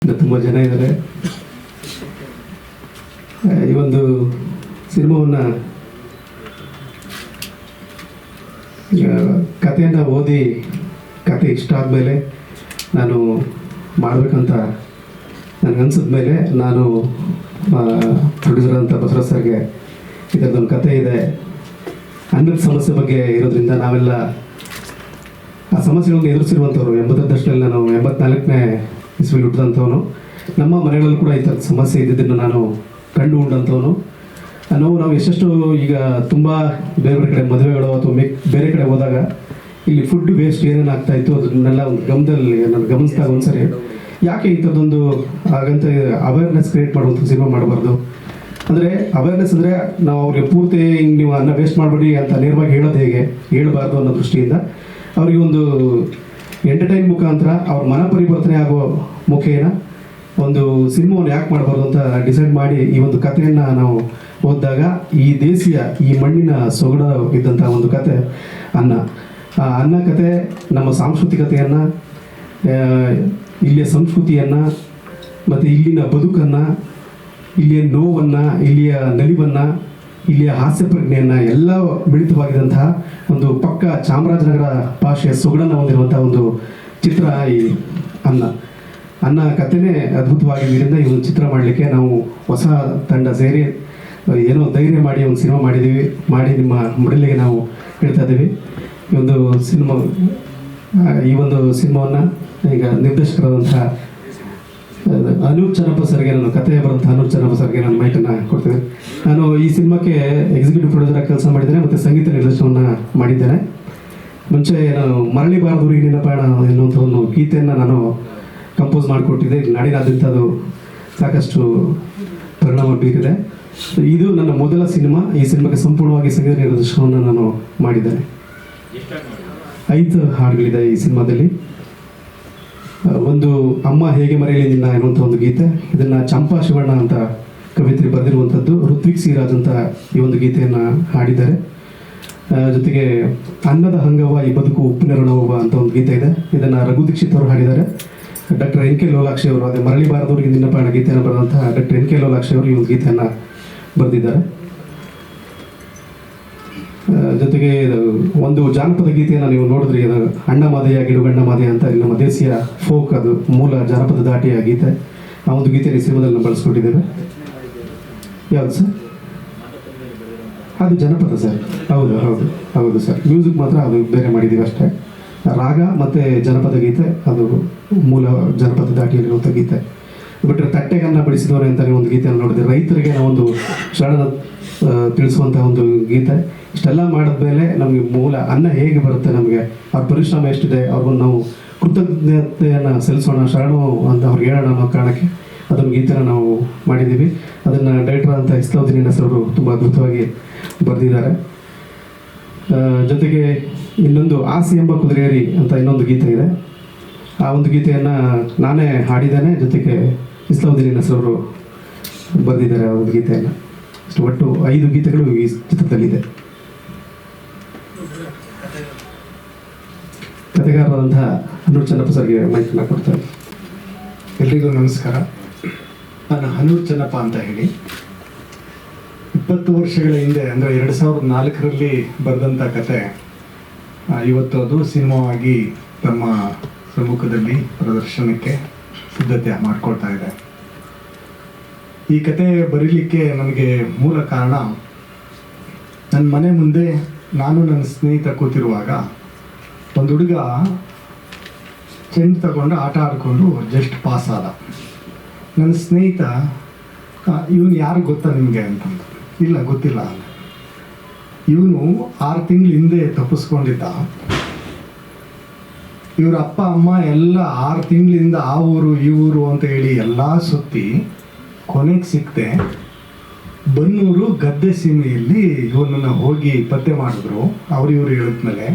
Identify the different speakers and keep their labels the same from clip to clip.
Speaker 1: ತುಂಬ ಜನ ಇದ್ದಾರೆ. ಈ ಒಂದು ಸಿನಿಮಾವನ್ನು ಕಥೆಯನ್ನು ಓದಿ ಕತೆ ಇಷ್ಟ ಆದಮೇಲೆ ನಾನು ಮಾಡಬೇಕಂತ ನನಗನ್ಸಿದ ಮೇಲೆ ನಾನು ಪ್ರೊಡ್ಯೂಸರ್ ಅಂತ ಬಸವರಾಜ್ ಸರ್ಗೆ ಇದರದೊಂದು ಕತೆ ಇದೆ, ಅನ್ನದ ಸಮಸ್ಯೆ ಬಗ್ಗೆ ಇರೋದ್ರಿಂದ ನಾವೆಲ್ಲ ಆ ಸಮಸ್ಯೆಗಳನ್ನು ಎದುರಿಸಿರುವಂಥವ್ರು. 80ರ ದಶಕದಲ್ಲಿ ನಾನು 84ನೇ ಇಸ್ವಿಲಿ ಹುಟ್ಟಿದಂಥವನು. ನಮ್ಮ ಮನೆಗಳಲ್ಲೂ ಕೂಡ ಈ ಥರದ ಸಮಸ್ಯೆ ಇದ್ದಿದ್ದನ್ನು ನಾನು ಕಂಡು ಉಂಡಂಥವನು. ನಾವು ಎಷ್ಟೆಷ್ಟು ಈಗ ತುಂಬ ಬೇರೆ ಬೇರೆ ಕಡೆ ಮದುವೆಗಳು ಅಥವಾ ಬೇರೆ ಕಡೆ ಹೋದಾಗ ಇಲ್ಲಿ ಫುಡ್ ವೇಸ್ಟ್ ಏನೇನು ಆಗ್ತಾಯಿತ್ತು ಅದನ್ನೆಲ್ಲ ಒಂದು ಗಮನದಲ್ಲಿ ನಾನು ಗಮನಿಸಿದಾಗ ಒಂದ್ಸರಿ ಯಾಕೆ ಈ ಥರದೊಂದು ಹಾಗಂತ ಅವೇರ್ನೆಸ್ ಕ್ರಿಯೇಟ್ ಮಾಡುವಂಥ ಸಿನಿಮಾ ಮಾಡಬಾರ್ದು. ಅಂದರೆ ಅವೇರ್ನೆಸ್ ಅಂದರೆ ನಾವು ಅವ್ರಿಗೆ ಪೂರ್ತಿ ಹಿಂಗೆ ನೀವು ಅನ್ನ ವೇಸ್ಟ್ ಮಾಡಬೇಡಿ ಅಂತ ನೇರವಾಗಿ ಹೇಳೋದು ಹೇಗೆ, ಹೇಳಬಾರ್ದು ಅನ್ನೋ ದೃಷ್ಟಿಯಿಂದ ಅವರಿಗೆ ಒಂದು ಎಂಟರ್ಟೈನ್ ಮುಖಾಂತರ ಅವ್ರ ಮನ ಪರಿವರ್ತನೆ ಆಗೋ ಮುಖೇನ ಒಂದು ಸಿನಿಮಾವನ್ನು ಯಾಕೆ ಮಾಡಬಾರ್ದು ಅಂತ ಡಿಸೈಡ್ ಮಾಡಿ ಈ ಒಂದು ಕಥೆಯನ್ನು ನಾವು ಓದಿದಾಗ ಈ ದೇಶೀಯ ಈ ಮಣ್ಣಿನ ಸೊಗಡ ಇದ್ದಂಥ ಒಂದು ಕತೆ ಅನ್ನ. ಆ ಅನ್ನ ಕತೆ ನಮ್ಮ ಸಾಂಸ್ಕೃತಿಕತೆಯನ್ನು, ಇಲ್ಲಿಯ ಸಂಸ್ಕೃತಿಯನ್ನು ಮತ್ತು ಇಲ್ಲಿನ ಬದುಕನ್ನು, ಇಲ್ಲಿಯ ನೋವನ್ನು, ಇಲ್ಲಿಯ ನಲಿವನ್ನು, ಇಲ್ಲಿಯ ಹಾಸ್ಯ ಪ್ರಜ್ಞೆಯನ್ನು ಎಲ್ಲ ಮಿಳಿತವಾಗಿದ್ದಂತಹ ಒಂದು ಪಕ್ಕ ಚಾಮರಾಜನಗರ ಭಾಷೆಯ ಸೊಗಡನ್ನು ಹೊಂದಿರುವಂಥ ಒಂದು ಚಿತ್ರ ಈ ಅನ್ನ ಕಥೆನೇ ಅದ್ಭುತವಾಗಿದ್ದರಿಂದ ಈ ಒಂದು ಚಿತ್ರ ಮಾಡಲಿಕ್ಕೆ ನಾವು ಹೊಸ ತಂಡ ಸೇರಿ ಏನೋ ಧೈರ್ಯ ಮಾಡಿ ಒಂದು ಸಿನಿಮಾ ಮಾಡಿ ನಿಮ್ಮ ಮಡಲಿಗೆ ನಾವು ಹೇಳ್ತಾ ಇದ್ದೀವಿ. ಈ ಒಂದು ಸಿನಿಮಾವನ್ನು ಈಗ ನಿರ್ದೇಶಕರಾದಂಥ ಅನೂಪ್ ಚನ್ನಪ್ಪ ಸರ್ಗೆ, ನಾನು ಕಥೆ ಬರುವಂಥ ಅನೂಪ್ ಚನ್ನಪ್ಪ ಸರ್ಗೆ ನಾನು ಮೈಕನ್ನು ಕೊಡ್ತೇನೆ. ನಾನು ಈ ಸಿನಿಮಾಕ್ಕೆ ಎಕ್ಸಿಕ್ಯೂಟಿವ್ ಪ್ರೊಡ್ಯೂಸರ್ ಕೆಲಸ ಮಾಡಿದ್ದೇನೆ ಮತ್ತು ಸಂಗೀತ ನಿರ್ದೇಶನವನ್ನು ಮಾಡಿದ್ದೇನೆ. ಮುಂಚೆ ನಾನು ಮರಳಿ ಬಾರದೂರಿಗೆ ನಿನ್ನ ಪಯಣ ಎನ್ನುವಂಥ ಒಂದು ಗೀತೆಯನ್ನು ನಾನು ಕಂಪೋಸ್ ಮಾಡಿಕೊಟ್ಟಿದ್ದೆ. ನಾಡಿನಾದ್ಯಂತ ಅದು ಸಾಕಷ್ಟು ಪರಿಣಾಮ ಬೀರಿದೆ. ಇದು ನನ್ನ ಮೊದಲ ಸಿನಿಮಾ. ಈ ಸಿನಿಮಾಗೆ ಸಂಪೂರ್ಣವಾಗಿ ಸಂಗೀತ ನಿರ್ದೇಶನವನ್ನು ನಾನು ಮಾಡಿದ್ದೇನೆ. 5 ಹಾಡುಗಳಿದೆ ಈ ಸಿನಿಮಾದಲ್ಲಿ. ಒಂದು ಅಮ್ಮ ಹೇಗೆ ಮರೆಯಲಿ ನಿನ್ನ ಎನ್ನುವಂಥ ಒಂದು ಗೀತೆ, ಇದನ್ನು ಚಂಪಾ ಶಿವಣ್ಣ ಅಂತ ಕವಿತ್ರಿ ಬರೆದಿರುವಂಥದ್ದು. ಋತ್ವಿಕ್ ಸಿರಾಜ್ ಅಂತ ಈ ಒಂದು ಗೀತೆಯನ್ನು ಹಾಡಿದ್ದಾರೆ. ಜೊತೆಗೆ ಅನ್ನದ ಹಂಗವ ಈ ಬದುಕು ಉಪ್ಪಿನ ಋಣವ ಅಂತ ಒಂದು ಗೀತೆ ಇದೆ. ಇದನ್ನು ರಘು ದೀಕ್ಷಿತ್ ಅವರು ಹಾಡಿದ್ದಾರೆ. ಡಾಕ್ಟರ್ ಎನ್ ಕೆ ಲೋಲಾಕ್ಷಿ ಅವರು, ಅದೇ ಮರಳಿ ಬಾರದೂರಿಗೆ ನಿನ್ನ ಪಯಣ ಗೀತೆಯನ್ನು ಬರೆದಂತಹ ಡಾಕ್ಟರ್ ಎನ್ ಕೆ ಲೋಲಾಕ್ಷಿ ಅವರು ಈ ಒಂದು ಗೀತೆಯನ್ನು ಬರೆದಿದ್ದಾರೆ. ಜೊತೆಗೆ ಒಂದು ಜಾನಪದ ಗೀತೆಯನ್ನು ನೀವು ನೋಡಿದ್ರಿ, ಅದು ಅಣ್ಣ ಮಾದೆಯ ಗಿಡುಗಣ್ಣ ಮಾದೆಯ ಅಂತ ಇಲ್ಲಿ ನಮ್ಮ ದೇಶೀಯ ಫೋಕ್, ಅದು ಮೂಲ ಜಾನಪದ ದಾಟಿಯ ಗೀತೆ. ಆ ಒಂದು ಗೀತೆ ಈ ಸಿನಿಮಾದಲ್ಲಿ ನಾವು ಬಳಸ್ಕೊಟ್ಟಿದ್ದೇವೆ. ಯಾವುದು ಸರ್? ಅದು ಜನಪದ ಸರ್. ಹೌದು ಸರ್. ಮ್ಯೂಸಿಕ್ ಮಾತ್ರ ಅದು ಬೇರೆ ಮಾಡಿದ್ದೀವಿ ಅಷ್ಟೇ. ರಾಗ ಮತ್ತು ಜನಪದ ಗೀತೆ ಅದು ಮೂಲ ಜನಪದ ದಾಟಿಯಲ್ಲಿರುವಂಥ ಗೀತೆ. ಬಿಟ್ಟರೆ ತಟ್ಟೆಗನ್ನ ಬಡಿಸಿದವರೆ ಅಂತ ನೀವು ಒಂದು ಗೀತೆಯನ್ನು ನೋಡಿದ್ರೆ, ರೈತರಿಗೆ ನಾವೊಂದು ಶರಣ ತಿಳಿಸುವಂಥ ಒಂದು ಗೀತೆ. ಇಷ್ಟೆಲ್ಲ ಮಾಡಿದ್ಮೇಲೆ ನಮಗೆ ಮೂಲ ಅನ್ನ ಹೇಗೆ ಬರುತ್ತೆ, ನಮಗೆ ಅವ್ರ ಪರಿಶ್ರಮ ಎಷ್ಟಿದೆ, ಅವ್ರಿಗೂ ನಾವು ಕೃತಜ್ಞತೆಯನ್ನು ಸಲ್ಲಿಸೋಣ, ಶರಣು ಅಂತ ಅವ್ರಿಗೆ ಹೇಳೋಣ ಅನ್ನೋ ಕಾರಣಕ್ಕೆ ಅದೊಂದು ಗೀತೆನ ನಾವು ಮಾಡಿದ್ದೀವಿ. ಅದನ್ನು ಡೈರೆಕ್ಟರ್ ಅಂತ ಇಸ್ಲಾವುದ್ದೀನ್ ಹೆಸರು ತುಂಬ ಅದ್ಭುತವಾಗಿ ಬರೆದಿದ್ದಾರೆ. ಜೊತೆಗೆ ಇನ್ನೊಂದು ಆಸಿ ಎಂಬ ಕುದುರೆಯರಿ ಅಂತ ಇನ್ನೊಂದು ಗೀತೆ ಇದೆ. ಆ ಒಂದು ಗೀತೆಯನ್ನು ನಾನೇ ಹಾಡಿದ್ದೇನೆ, ಜೊತೆಗೆ ಇಸ್ಲಾವುದ್ದೀನ್ ಹೆಸರು ಬರೆದಿದ್ದಾರೆ ಆ ಒಂದು ಗೀತೆಯನ್ನು. ಒಟ್ಟು 5 ಗೀತೆಗಳು ಈ ಚಿತ್ರದಲ್ಲಿದೆ. ಕಥೆಗಾರರಾದಂತಹ ಅನೂಪ್ ಚನ್ನಪ್ಪ ಸರ್ಗೆ ಮೈಕನ್ನು ಕೊಡ್ತಾರೆ.
Speaker 2: ಎಲ್ರಿಗೂ ನಮಸ್ಕಾರ. ನಾನು ಅನೂಪ್ ಚನ್ನಪ್ಪ ಅಂತ ಹೇಳಿ 20 ವರ್ಷಗಳ ಹಿಂದೆ, ಅಂದರೆ 2004ರಲ್ಲಿ ಬರೆದಂಥ ಕತೆ ಇವತ್ತು ಅದು ಸಿನಿಮಾವಾಗಿ ತಮ್ಮ ಸಮ್ಮುಖದಲ್ಲಿ ಪ್ರದರ್ಶನಕ್ಕೆ ಸಿದ್ಧತೆ ಮಾಡಿಕೊಳ್ತಾ ಇದೆ. ಈ ಕತೆ ಬರೀಲಿಕ್ಕೆ ನನಗೆ ಮೂಲ ಕಾರಣ, ನನ್ನ ಮನೆ ಮುಂದೆ ನಾನು ನನ್ನ ಸ್ನೇಹಿತ ಕೂತಿರುವಾಗ ಒಂದು ಹುಡುಗ ಚೆಂಡು ತಗೊಂಡು ಆಟ ಆಡಿಕೊಂಡು ಜಸ್ಟ್ ಪಾಸ್ ಆದ. ನನ್ನ ಸ್ನೇಹಿತ, ಇವನು ಯಾರು ಗೊತ್ತಾ ನಿಮಗೆ ಅಂತಂದು. ಇಲ್ಲ ಗೊತ್ತಿಲ್ಲ ಅಂತ. ಇವನು 6 ತಿಂಗಳ ಹಿಂದೆ ತಪ್ಪಿಸ್ಕೊಂಡಿದ್ದ. ಇವ್ರ ಅಪ್ಪ ಅಮ್ಮ ಎಲ್ಲ 6 ತಿಂಗಳಿಂದ ಆ ಊರು ಈ ಊರು ಅಂತ ಹೇಳಿ ಎಲ್ಲ ಸುತ್ತಿ ಕೊನೆಗೆ ಸಿಕ್ತೆ ಬನ್ನೂರು ಗದ್ದೆ ಸೀಮೆಯಲ್ಲಿ ಇವನನ್ನು ಹೋಗಿ ಪತ್ತೆ ಮಾಡಿದ್ರು. ಇವರು ಹೇಳಿದ್ಮೇಲೆ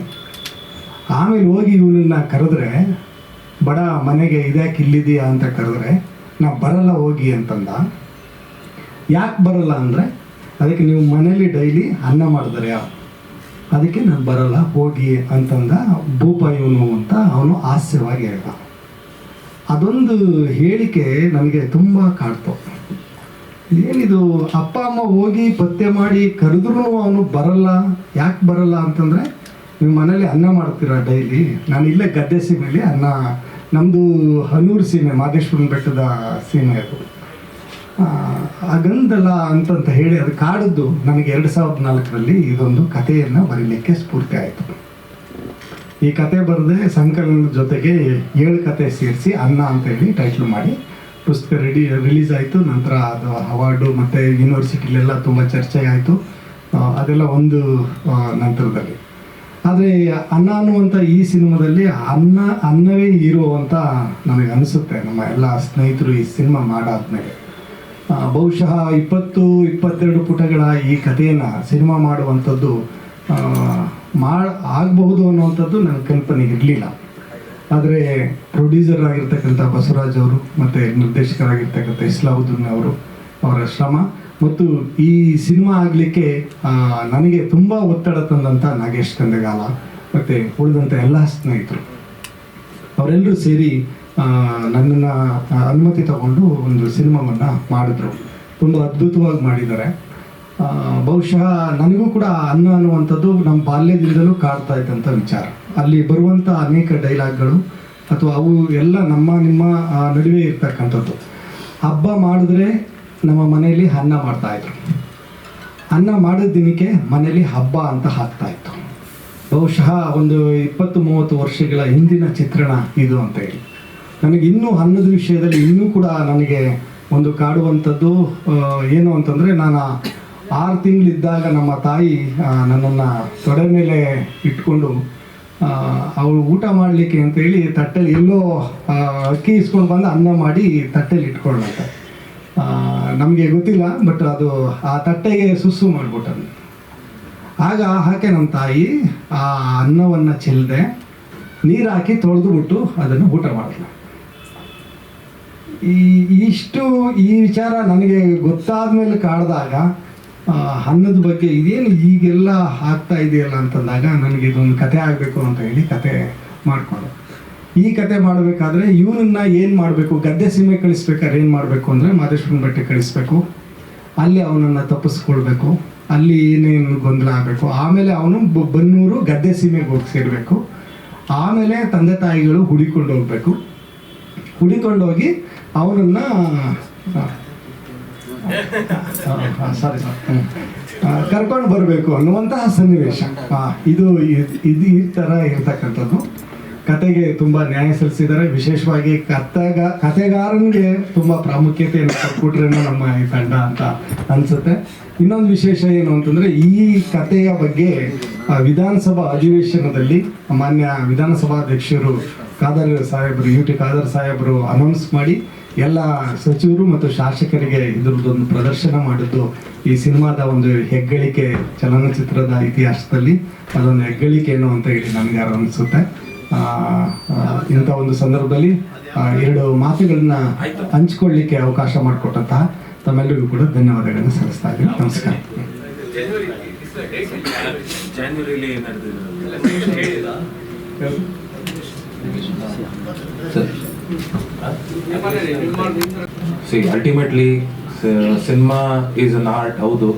Speaker 2: ಆಮೇಲೆ ಹೋಗಿ ಇವನನ್ನ ಕರೆದ್ರೆ, ಬಡ ಮನೆಗೆ ಇದ್ಯಾಕೆ ಇಲ್ಲಿದೆಯಾ ಅಂತ ಕರೆದ್ರೆ, ನಾ ಬರಲ್ಲ ಹೋಗಿ ಅಂತಂದ. ಯಾಕೆ ಬರಲ್ಲ ಅಂದರೆ, ಅದಕ್ಕೆ ನೀವು ಮನೇಲಿ ಡೈಲಿ ಅನ್ನ ಮಾಡಿದ್ರೆ, ಅದಕ್ಕೆ ನಾನು ಬರಲ್ಲ ಹೋಗಿ ಅಂತಂದ. ಭೂಪ ಇವನು ಅಂತ ಅವನು ಹಾಸ್ಯವಾಗಿ ಹೇಳ್ದ. ಅದೊಂದು ಹೇಳಿಕೆ ನನಗೆ ತುಂಬ ಕಾಡ್ತು. ಏನಿದು, ಅಪ್ಪ ಅಮ್ಮ ಹೋಗಿ ಪತ್ತೆ ಮಾಡಿ ಕರೆದ್ರೂ ಅವನು ಬರಲ್ಲ. ಯಾಕೆ ಬರಲ್ಲ ಅಂತಂದರೆ, ನೀವು ಮನೇಲಿ ಅನ್ನ ಮಾಡ್ತೀರಾ ಡೈಲಿ. ನಾನು ಇಲ್ಲೇ ಗದ್ದೆ ಸೀಮೆಯಲ್ಲಿ ಅನ್ನ, ನಮ್ಮದು ಹನೂರು ಸೀಮೆ, ಮಾದೇಶ್ವರನ ಬೆಟ್ಟದ ಸೀಮೆ ಅದು. ಆಗಂದಲ್ಲ ಅಂತಂತ ಹೇಳಿ ಅದು ಕಾಡದ್ದು ನನಗೆ 2004ರಲ್ಲಿ ಇದೊಂದು ಕಥೆಯನ್ನು ಬರೀಲಿಕ್ಕೆ ಸ್ಫೂರ್ತಿ ಆಯಿತು. ಈ ಕತೆ ಬರೆದೆ ಸಂಕಲನದ ಜೊತೆಗೆ 7 ಕತೆ ಸೇರಿಸಿ ಅನ್ನ ಅಂತೇಳಿ ಟೈಟ್ಲ್ ಮಾಡಿ ಪುಸ್ತಕ ರಿಲೀಸ್ ಆಯಿತು. ನಂತರ ಅದು ಅವಾರ್ಡು ಮತ್ತು ಯೂನಿವರ್ಸಿಟಿಲೆಲ್ಲ ತುಂಬ ಚರ್ಚೆ ಆಯಿತು. ಅದೆಲ್ಲ ಒಂದು ನಂತರದಲ್ಲಿ. ಆದರೆ ಅನ್ನ ಅನ್ನುವಂಥ ಈ ಸಿನಿಮಾದಲ್ಲಿ ಅನ್ನವೇ ಹೀರೋ ಅಂತ ನನಗೆ ಅನಿಸುತ್ತೆ. ನಮ್ಮ ಎಲ್ಲ ಸ್ನೇಹಿತರು ಈ ಸಿನಿಮಾ ಮಾಡಾದ್ಮೇಲೆ ಬಹುಶಃ 20-22 ಪುಟಗಳ ಈ ಕಥೆಯನ್ನು ಸಿನಿಮಾ ಮಾಡುವಂಥದ್ದು ಆಗಬಹುದು ಅನ್ನುವಂಥದ್ದು ನನ್ನ ಕಲ್ಪನೆಗೆ ಇರಲಿಲ್ಲ. ಆದರೆ ಪ್ರೊಡ್ಯೂಸರ್ ಆಗಿರ್ತಕ್ಕಂಥ ಬಸವರಾಜ್ ಅವರು ಮತ್ತು ನಿರ್ದೇಶಕರಾಗಿರ್ತಕ್ಕಂಥ ಇಸ್ಲಾವುದ್ದೀನ್ ಅವರು, ಅವರ ಶ್ರಮ ಮತ್ತು ಈ ಸಿನಿಮಾ ಆಗಲಿಕ್ಕೆ ನನಗೆ ತುಂಬ ಒತ್ತಡ ತಂದಂಥ ನಾಗೇಶ್ ಕಂದಗಾಲ ಮತ್ತು ಉಳಿದಂಥ ಎಲ್ಲ ಸ್ನೇಹಿತರು ಅವರೆಲ್ಲರೂ ಸೇರಿ ನನ್ನನ್ನು ಅನುಮತಿ ತಗೊಂಡು ಒಂದು ಸಿನಿಮಾವನ್ನು ಮಾಡಿದ್ರು. ತುಂಬ ಅದ್ಭುತವಾಗಿ ಮಾಡಿದ್ದಾರೆ. ಬಹುಶಃ ನನಗೂ ಕೂಡ ಅನ್ನ ಅನ್ನುವಂಥದ್ದು ನಮ್ಮ ಬಾಲ್ಯದಿಂದಲೂ ಕಾಡ್ತಾ ಇದ್ದಂಥ ವಿಚಾರ. ಅಲ್ಲಿ ಬರುವಂಥ ಅನೇಕ ಡೈಲಾಗ್ಗಳು ಅಥವಾ ಅವು ಎಲ್ಲ ನಿಮ್ಮ ನಡುವೆ ಇರ್ತಕ್ಕಂಥದ್ದು. ಹಬ್ಬ ಮಾಡಿದ್ರೆ ನಮ್ಮ ಮನೆಯಲ್ಲಿ ಅನ್ನ ಮಾಡ್ತಾಯಿದ್ರು. ಅನ್ನ ಮಾಡಿದ ದಿನಕ್ಕೆ ಮನೇಲಿ ಹಬ್ಬ ಅಂತ ಹಾಕ್ತಾಯಿತ್ತು. ಬಹುಶಃ ಒಂದು 20-30 ವರ್ಷಗಳ ಹಿಂದಿನ ಚಿತ್ರಣ ಇದು ಅಂತ ಹೇಳಿ ನನಗೆ ಇನ್ನೂ ಅನ್ನದ ವಿಷಯದಲ್ಲಿ ಇನ್ನೂ ಕೂಡ ನನಗೆ ಒಂದು ಕಾಡುವಂಥದ್ದು ಏನು ಅಂತಂದರೆ, ನಾನು 6 ತಿಂಗಳಿದ್ದಾಗ ನಮ್ಮ ತಾಯಿ ನನ್ನನ್ನು ತೊಡೆ ಮೇಲೆ ಇಟ್ಕೊಂಡು ಅವಳು ಊಟ ಮಾಡಲಿಕ್ಕೆ ಅಂತೇಳಿ ತಟ್ಟೆಲಿ ಎಲ್ಲೋ ಅಕ್ಕಿ ಇಸ್ಕೊಂಡು ಬಂದು ಅನ್ನ ಮಾಡಿ ತಟ್ಟೆಲಿ ಇಟ್ಕೊಳ್ಳಂತ. ನಮಗೆ ಗೊತ್ತಿಲ್ಲ, ಬಟ್ ಅದು ಆ ತಟ್ಟೆಗೆ ಸುಸ್ಸು ಮಾಡಿಬಿಟ್ಟನು. ಆಗ ಹಾಗೆ ನಮ್ಮ ತಾಯಿ ಆ ಅನ್ನವನ್ನು ಚೆಲ್ಲದೆ ನೀರು ಹಾಕಿ ತೊಳೆದುಬಿಟ್ಟು ಅದನ್ನು ಊಟ ಮಾಡಿದ್ಲು. ಈ ವಿಚಾರ ನನಗೆ ಗೊತ್ತಾದ ಮೇಲೆ ಕಾಡ್ದಾಗ ಅನ್ನದ ಬಗ್ಗೆ ಇದೇನು ಹೀಗೆಲ್ಲ ಆಗ್ತಾ ಇದೆಯಲ್ಲ ಅಂತಂದಾಗ ನನಗೆ ಇದೊಂದು ಕತೆ ಆಗಬೇಕು ಅಂತ ಹೇಳಿ ಕತೆ ಮಾಡಿಕೊಂಡು, ಈ ಕತೆ ಮಾಡಬೇಕಾದ್ರೆ ಇವನನ್ನ ಏನು ಮಾಡಬೇಕು, ಗದ್ದೆ ಸೀಮೆ ಕಳಿಸ್ಬೇಕಾದ್ರೆ ಏನು ಮಾಡಬೇಕು ಅಂದರೆ ಮಾದೇಶ್ವರನ ಬೆಟ್ಟ ಕಳಿಸ್ಬೇಕು. ಅಲ್ಲಿ ಅವನನ್ನು ತಪ್ಪಿಸ್ಕೊಳ್ಬೇಕು. ಅಲ್ಲಿ ಏನೇನು ಗೊಂದಲ ಆಗಬೇಕು. ಆಮೇಲೆ ಅವನು ಬನ್ನೂರು ಗದ್ದೆ ಸೀಮೆಗೆ ಹೋಗಿ ಸೇರಬೇಕು. ಆಮೇಲೆ ತಂದೆ ತಾಯಿಗಳು ಹುಡಿಕೊಂಡು ಹೋಗ್ಬೇಕು. ಹುಡಿಕೊಂಡೋಗಿ ಅವನನ್ನು ಕರ್ಕೊಂಡು ಬರಬೇಕು ಅನ್ನುವಂತಹ ಸನ್ನಿವೇಶ. ಇದು ಈ ಥರ ಇರ್ತಕ್ಕಂಥದ್ದು. ಕತೆಗೆ ತುಂಬ ನ್ಯಾಯ ಸಲ್ಲಿಸಿದ್ದಾರೆ. ವಿಶೇಷವಾಗಿ ಕತೆಗಾರನಿಗೆ ತುಂಬ ಪ್ರಾಮುಖ್ಯತೆಯನ್ನು ಕೊಟ್ಬಿಟ್ರೇನೋ ನಮ್ಮ ಈ ತಂಡ ಅಂತ ಅನಿಸುತ್ತೆ. ಇನ್ನೊಂದು ವಿಶೇಷ ಏನು ಅಂತಂದರೆ, ಈ ಕಥೆಯ ಬಗ್ಗೆ ವಿಧಾನಸಭಾ ಅಧಿವೇಶನದಲ್ಲಿ ಮಾನ್ಯ ವಿಧಾನಸಭಾಧ್ಯಕ್ಷರು UT ಖಾದರ್ ಸಾಹೇಬರು ಅನೌನ್ಸ್ ಮಾಡಿ ಎಲ್ಲ ಸಚಿವರು ಮತ್ತು ಶಾಸಕರಿಗೆ ಇದರದ್ದೊಂದು ಪ್ರದರ್ಶನ ಮಾಡಿದ್ದು ಈ ಸಿನಿಮಾದ ಒಂದು ಹೆಗ್ಗಳಿಕೆ, ಚಲನಚಿತ್ರದ ಇತಿಹಾಸದಲ್ಲಿ ಅದೊಂದು ಹೆಗ್ಗಳಿಕೆ ಏನು ಅಂತ ಹೇಳಿ ನನಗೆ ಅನಿಸುತ್ತೆ. ಇಂಥ ಒಂದು ಸಂದರ್ಭದಲ್ಲಿ 2 ಮಾತುಗಳನ್ನ ಹಂಚ್ಕೊಳ್ಳಿಕ್ಕೆ ಅವಕಾಶ ಮಾಡಿಕೊಟ್ಟಂತಹ ತಮ್ಮೆಲ್ಲರಿಗೂ ಕೂಡ ಧನ್ಯವಾದಗಳನ್ನು ಸಲ್ಲಿಸ್ತಾ ಇದ್ದೀನಿ. ನಮಸ್ಕಾರ.
Speaker 3: See, ultimately, cinema is an art, houdu,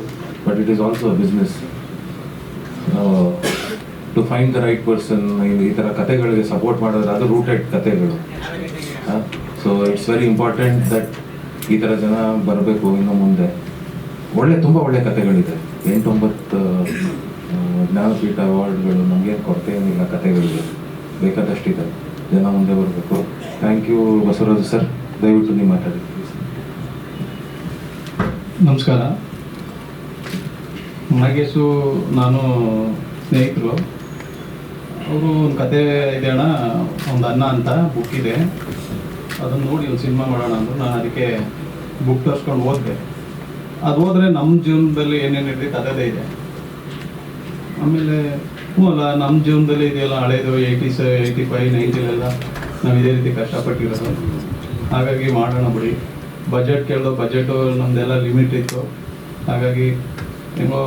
Speaker 3: but it is also a business. To find the right person, ಈ ಥರ ಕಥೆಗಳಿಗೆ ಸಪೋರ್ಟ್ ಮಾಡೋದ್ರೆ ಅದು ರೂಟೆಡ್ ಕಥೆಗಳು. So it's very important that ಈ ಥರ ಜನ ಬರಬೇಕು ಇನ್ನು ಮುಂದೆ. ತುಂಬ ಒಳ್ಳೆ ಕಥೆಗಳಿದೆ. 8-9 ಜ್ಞಾನಪೀಠ ಅವಾರ್ಡ್ಗಳು, ನಮಗೇನು ಕೊರತೆ ಏನಿಲ್ಲ. ಕಥೆಗಳಿಗೆ ಬೇಕಾದಷ್ಟಿದೆ. ಜನ ಮುಂದೆ ಬರಬೇಕು. Thank you Basavaraj sir. ದಯವಿಟ್ಟು ನೀವು ಮಾತಾಡಿ.
Speaker 4: ನಮಸ್ಕಾರ. ನಾಗೇಶು ನಾನು ಸ್ನೇಹಿತರು. ಅವರು ಒಂದು ಕತೆ ಇದೆ ಅಣ್ಣ, ಒಂದು ಅನ್ನ ಅಂತ ಬುಕ್ ಇದೆ, ಅದನ್ನು ನೋಡಿ ಒಂದು ಸಿನಿಮಾ ಮಾಡೋಣ ಅಂದರು. ನಾನು ಅದಕ್ಕೆ ಬುಕ್ ತರಿಸ್ಕೊಂಡು ಓದಿದೆ. ಅದು ಹೋದರೆ ನಮ್ಮ ಜೀವನದಲ್ಲಿ ಏನೇನಿದೆ ಕಥೆದೇ ಇದೆ. ಆಮೇಲೆ ಅಲ್ಲ, ನಮ್ಮ ಜೀವನದಲ್ಲಿ ಇದೆಯಲ್ಲ ಹಳೇದು 80s 85 90ಲೆಲ್ಲ ನಾವು ಇದೇ ರೀತಿ ಕಷ್ಟಪಟ್ಟಿರೋದು. ಹಾಗಾಗಿ ಮಾಡೋಣ ಬಿಡಿ. ಬಜೆಟ್ ಕೇಳೋ, ಬಜೆಟು ನಮ್ಮದೆಲ್ಲ ಲಿಮಿಟ್ ಇತ್ತು. ಹಾಗಾಗಿ ಏನೋ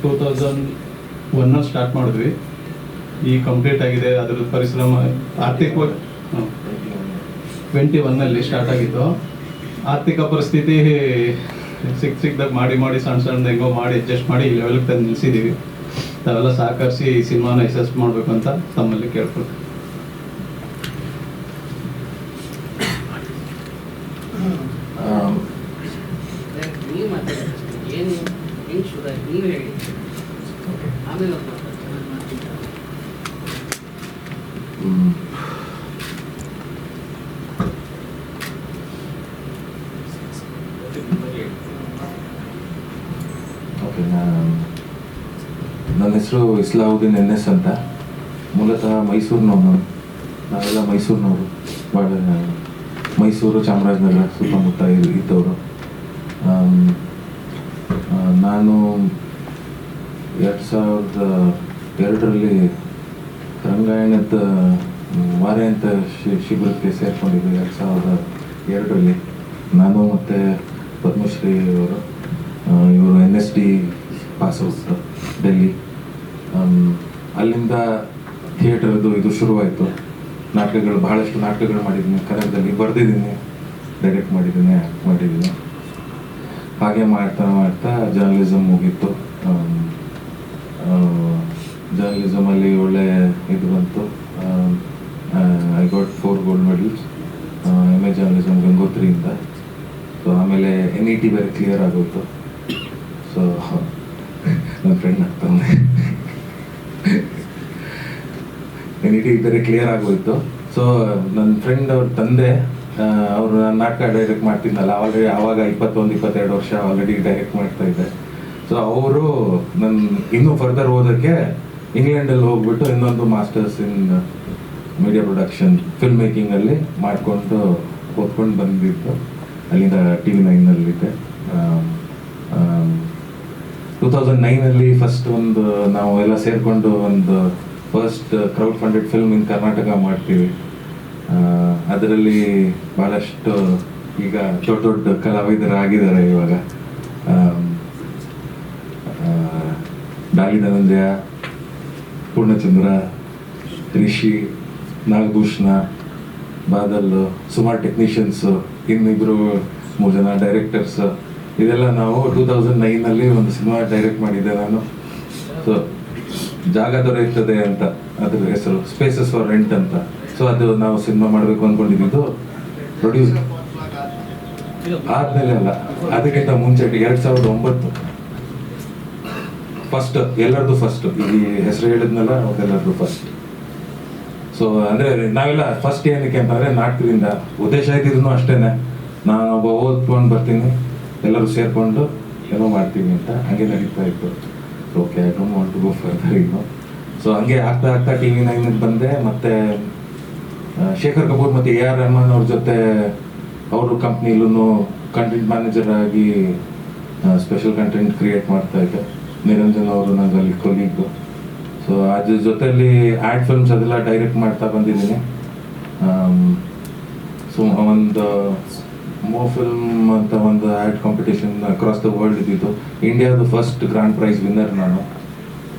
Speaker 4: 2001 ಸ್ಟಾರ್ಟ್ ಮಾಡಿದ್ವಿ. ಈಗ ಕಂಪ್ಲೀಟ್ ಆಗಿದೆ. ಅದ್ರದ್ದು ಪರಿಶ್ರಮ ಆರ್ಥಿಕವಾಗಿ 21ನಲ್ಲಿ ಸ್ಟಾರ್ಟ್ ಆಗಿತ್ತು. ಆರ್ಥಿಕ ಪರಿಸ್ಥಿತಿ ಸಿಕ್ದಾಗ ಮಾಡಿ ಸಣ್ಣ ಹೆಂಗೋ ಮಾಡಿ ಅಡ್ಜಸ್ಟ್ ಮಾಡಿ ಈ ಲೆವೆಲ್ಗೆ ತಂದು ನಿಲ್ಲಿಸಿದ್ದೀವಿ. ತಾವೆಲ್ಲ ಸಹಕರಿಸಿ ಈ ಸಿನಿಮಾನ ಯಶಸ್ಸು ಮಾಡಬೇಕು ಅಂತ ತಮ್ಮಲ್ಲಿ ಕೇಳ್ಕೊಳ್ತೀವಿ.
Speaker 3: ಓಕೆ, ನನ್ನ ಹೆಸರು ಇಸ್ಲಾವುದ್ದೀನ್ NS ಅಂತ. ಮೂಲತಃ ಮೈಸೂರಿನವನು. ನಾವೆಲ್ಲ ಮೈಸೂರಿನವರು, ಭಾಳ ಮೈಸೂರು, ಚಾಮರಾಜನಗರ ಸುತ್ತಮುತ್ತ ಇದ್ದವರು. ನಾನು 2002ರಲ್ಲಿ ರಂಗಾಯಣದ ವಾರ್ಯಾಂತ ಶಿಬಿರಕ್ಕೆ ಸೇರಿಕೊಂಡಿದ್ದೆ. 2002ರಲ್ಲಿ ನಾನು ಮತ್ತು ಪದ್ಮಶ್ರೀ ಅವರು, ಇವರು NSD ಪಾಸ್ ಔಟ್ ಡೆಲ್ಲಿ. ಅಲ್ಲಿಂದ ಥಿಯೇಟರ್ದು ಇದು ಶುರುವಾಯಿತು. ನಾಟಕಗಳು, ಬಹಳಷ್ಟು ನಾಟಕಗಳು ಮಾಡಿದ್ದೀನಿ, ಕನ್ನಡದಲ್ಲಿ ಬರೆದಿದ್ದೀನಿ, ಡೈರೆಕ್ಟ್ ಮಾಡಿದ್ದೀನಿ, ಆ್ಯಕ್ಟ್ ಮಾಡಿದ್ದೀನಿ. ಹಾಗೆ ಮಾಡ್ತಾ ಜರ್ನಲಿಸಮ್ ಮುಗೀತು. ಜರ್ನಲಿಸಮಲ್ಲಿ ಒಳ್ಳೆ ಇದು ಬಂತು. I got 4 gold medals MA journalism ಗಂಗೋತ್ರಿಯಿಂದ. ಸೊ ಆಮೇಲೆ NET ಬೇರೆ ಕ್ಲಿಯರ್ ಆಗೋಯ್ತು. ಸೊ ನನ್ನ ಫ್ರೆಂಡ್ ಆಗ್ತಾನೆ NET ಬೇರೆ ಕ್ಲಿಯರ್ ಆಗೋಯ್ತು. ಸೊ ನನ್ನ ಫ್ರೆಂಡ್ ಅವ್ರ ತಂದೆ, ಅವರು ನಾಟಕ ಡೈರೆಕ್ಟ್ ಮಾಡ್ತಿದ್ನಲ್ಲ, ಆಲ್ರೆಡಿ ಆವಾಗ 21-22 ವರ್ಷ ಆಲ್ರೆಡಿ ಡೈರೆಕ್ಟ್ ಮಾಡ್ತಾ ಇದ್ದೆ. ಸೊ ಅವರು ನನ್ನ ಇನ್ನೂ ಫರ್ದರ್ ಓದೋಕ್ಕೆ ಇಂಗ್ಲೆಂಡಲ್ಲಿ ಹೋಗ್ಬಿಟ್ಟು ಇನ್ನೊಂದು masters in media production, film ಮೇಕಿಂಗಲ್ಲಿ ಮಾಡಿಕೊಂಡು ಓದ್ಕೊಂಡು ಬಂದಿದ್ದು. ಅಲ್ಲಿಂದ TV9ನಲ್ಲಿದ್ದೆ. 2009ನಲ್ಲಿ ಫಸ್ಟ್ ಒಂದು ನಾವು ಎಲ್ಲ ಸೇರಿಕೊಂಡು ಒಂದು first crowd funded film in Karnataka ಮಾಡ್ತೀವಿ. ಅದರಲ್ಲಿ ಭಾಳಷ್ಟು ಈಗ ದೊಡ್ಡ ದೊಡ್ಡ ಕಲಾವಿದರಾಗಿದ್ದಾರೆ ಇವಾಗ. ಡಾಲಿ ಧನಂಜಯ, ಪೂರ್ಣಚಂದ್ರ, ರಿಷಿ, ನಾಗಭೂಷಣ, ಬಾದಲ್, ಸುಮಾರು ಟೆಕ್ನಿಷಿಯನ್ಸು, ಇನ್ನಿಬ್ಬರು 3 ಜನ ಡೈರೆಕ್ಟರ್ಸ್. ಇದೆಲ್ಲ ನಾವು 2009ನಲ್ಲಿ ಒಂದು ಸಿನಿಮಾ ಡೈರೆಕ್ಟ್ ಮಾಡಿದ್ದೆ ನಾನು. ಸೊ ಜಾಗ ದೊರೆಯುತ್ತದೆ ಅಂತ ಅದ್ರ ಹೆಸರು, ಸ್ಪೇಸಸ್ ಫಾರ್ ರೆಂಟ್ ಅಂತ. ಸೊ ಅದು ನಾವು ಸಿನಿಮಾ ಮಾಡಬೇಕು ಅಂದ್ಕೊಂಡಿದ್ದು. ಪ್ರೊಡ್ಯೂಸ್ ಆದ್ಮೇಲೆ ಅಲ್ಲ, ಅದಕ್ಕಿಂತ ಮುಂಚೆ 2009 ಫಸ್ಟ್, ಎಲ್ಲರದು ಫಸ್ಟ್. ಈ ಹೆಸರು ಹೇಳಿದ್ನಲ್ಲ, ಅವ್ರೆಲ್ಲರದು ಫಸ್ಟ್. ಸೊ ಅಂದರೆ ನಾವೆಲ್ಲ ಫಸ್ಟ್ ಏನಕ್ಕೆ ಅಂತಂದರೆ ನಾಟಕದಿಂದ ಉದ್ದೇಶ ಇದ್ದಿದ್ದು ಅಷ್ಟೇನೆ. ನಾನೊಬ್ಬ ಓದ್ಕೊಂಡು ಬರ್ತೀನಿ, ಎಲ್ಲರೂ ಸೇರಿಕೊಂಡು ಏನೋ ಮಾಡ್ತೀವಿ ಅಂತ ಹಾಗೆ ನಡೀತಾ ಇತ್ತು. Okay, I don't want to go further ಇನ್ನು. ಸೊ ಹಂಗೆ ಆಗ್ತಾ TV9ಗೆ ಬಂದೆ. ಮತ್ತು ಶೇಖರ್ ಕಪೂರ್ ಮತ್ತು AR ರೆಹಮಾನ್ ಅವ್ರ ಜೊತೆ ಅವರು ಕಂಪ್ನಿಲೂ ಕಂಟೆಂಟ್ ಮ್ಯಾನೇಜರ್ ಆಗಿ ಸ್ಪೆಷಲ್ ಕಂಟೆಂಟ್ ಕ್ರಿಯೇಟ್ ಮಾಡ್ತಾ ಇದ್ದೆ. ನಿರಂಜನ್ ಅವರು ನಂಗಲ್ಲಿ ಕೊಲೀಗು. ಸೊ ಅದ್ರ ಜೊತೆಯಲ್ಲಿ ಆ್ಯಡ್ ಫಿಲ್ಮ್ಸ್ ಅದೆಲ್ಲ ಡೈರೆಕ್ಟ್ ಮಾಡ್ತಾ ಬಂದಿದ್ದೀನಿ. ಸೊ ಒಂದು ಫಿಲ್ಮ್ ಅಂತ ಒಂದು add competition across the world ಇದ್ದಿದ್ದು. ಇಂಡಿಯಾದು ಫಸ್ಟ್ ಗ್ರ್ಯಾಂಡ್ ಪ್ರೈಸ್ ವಿನ್ನರ್ ನಾನು.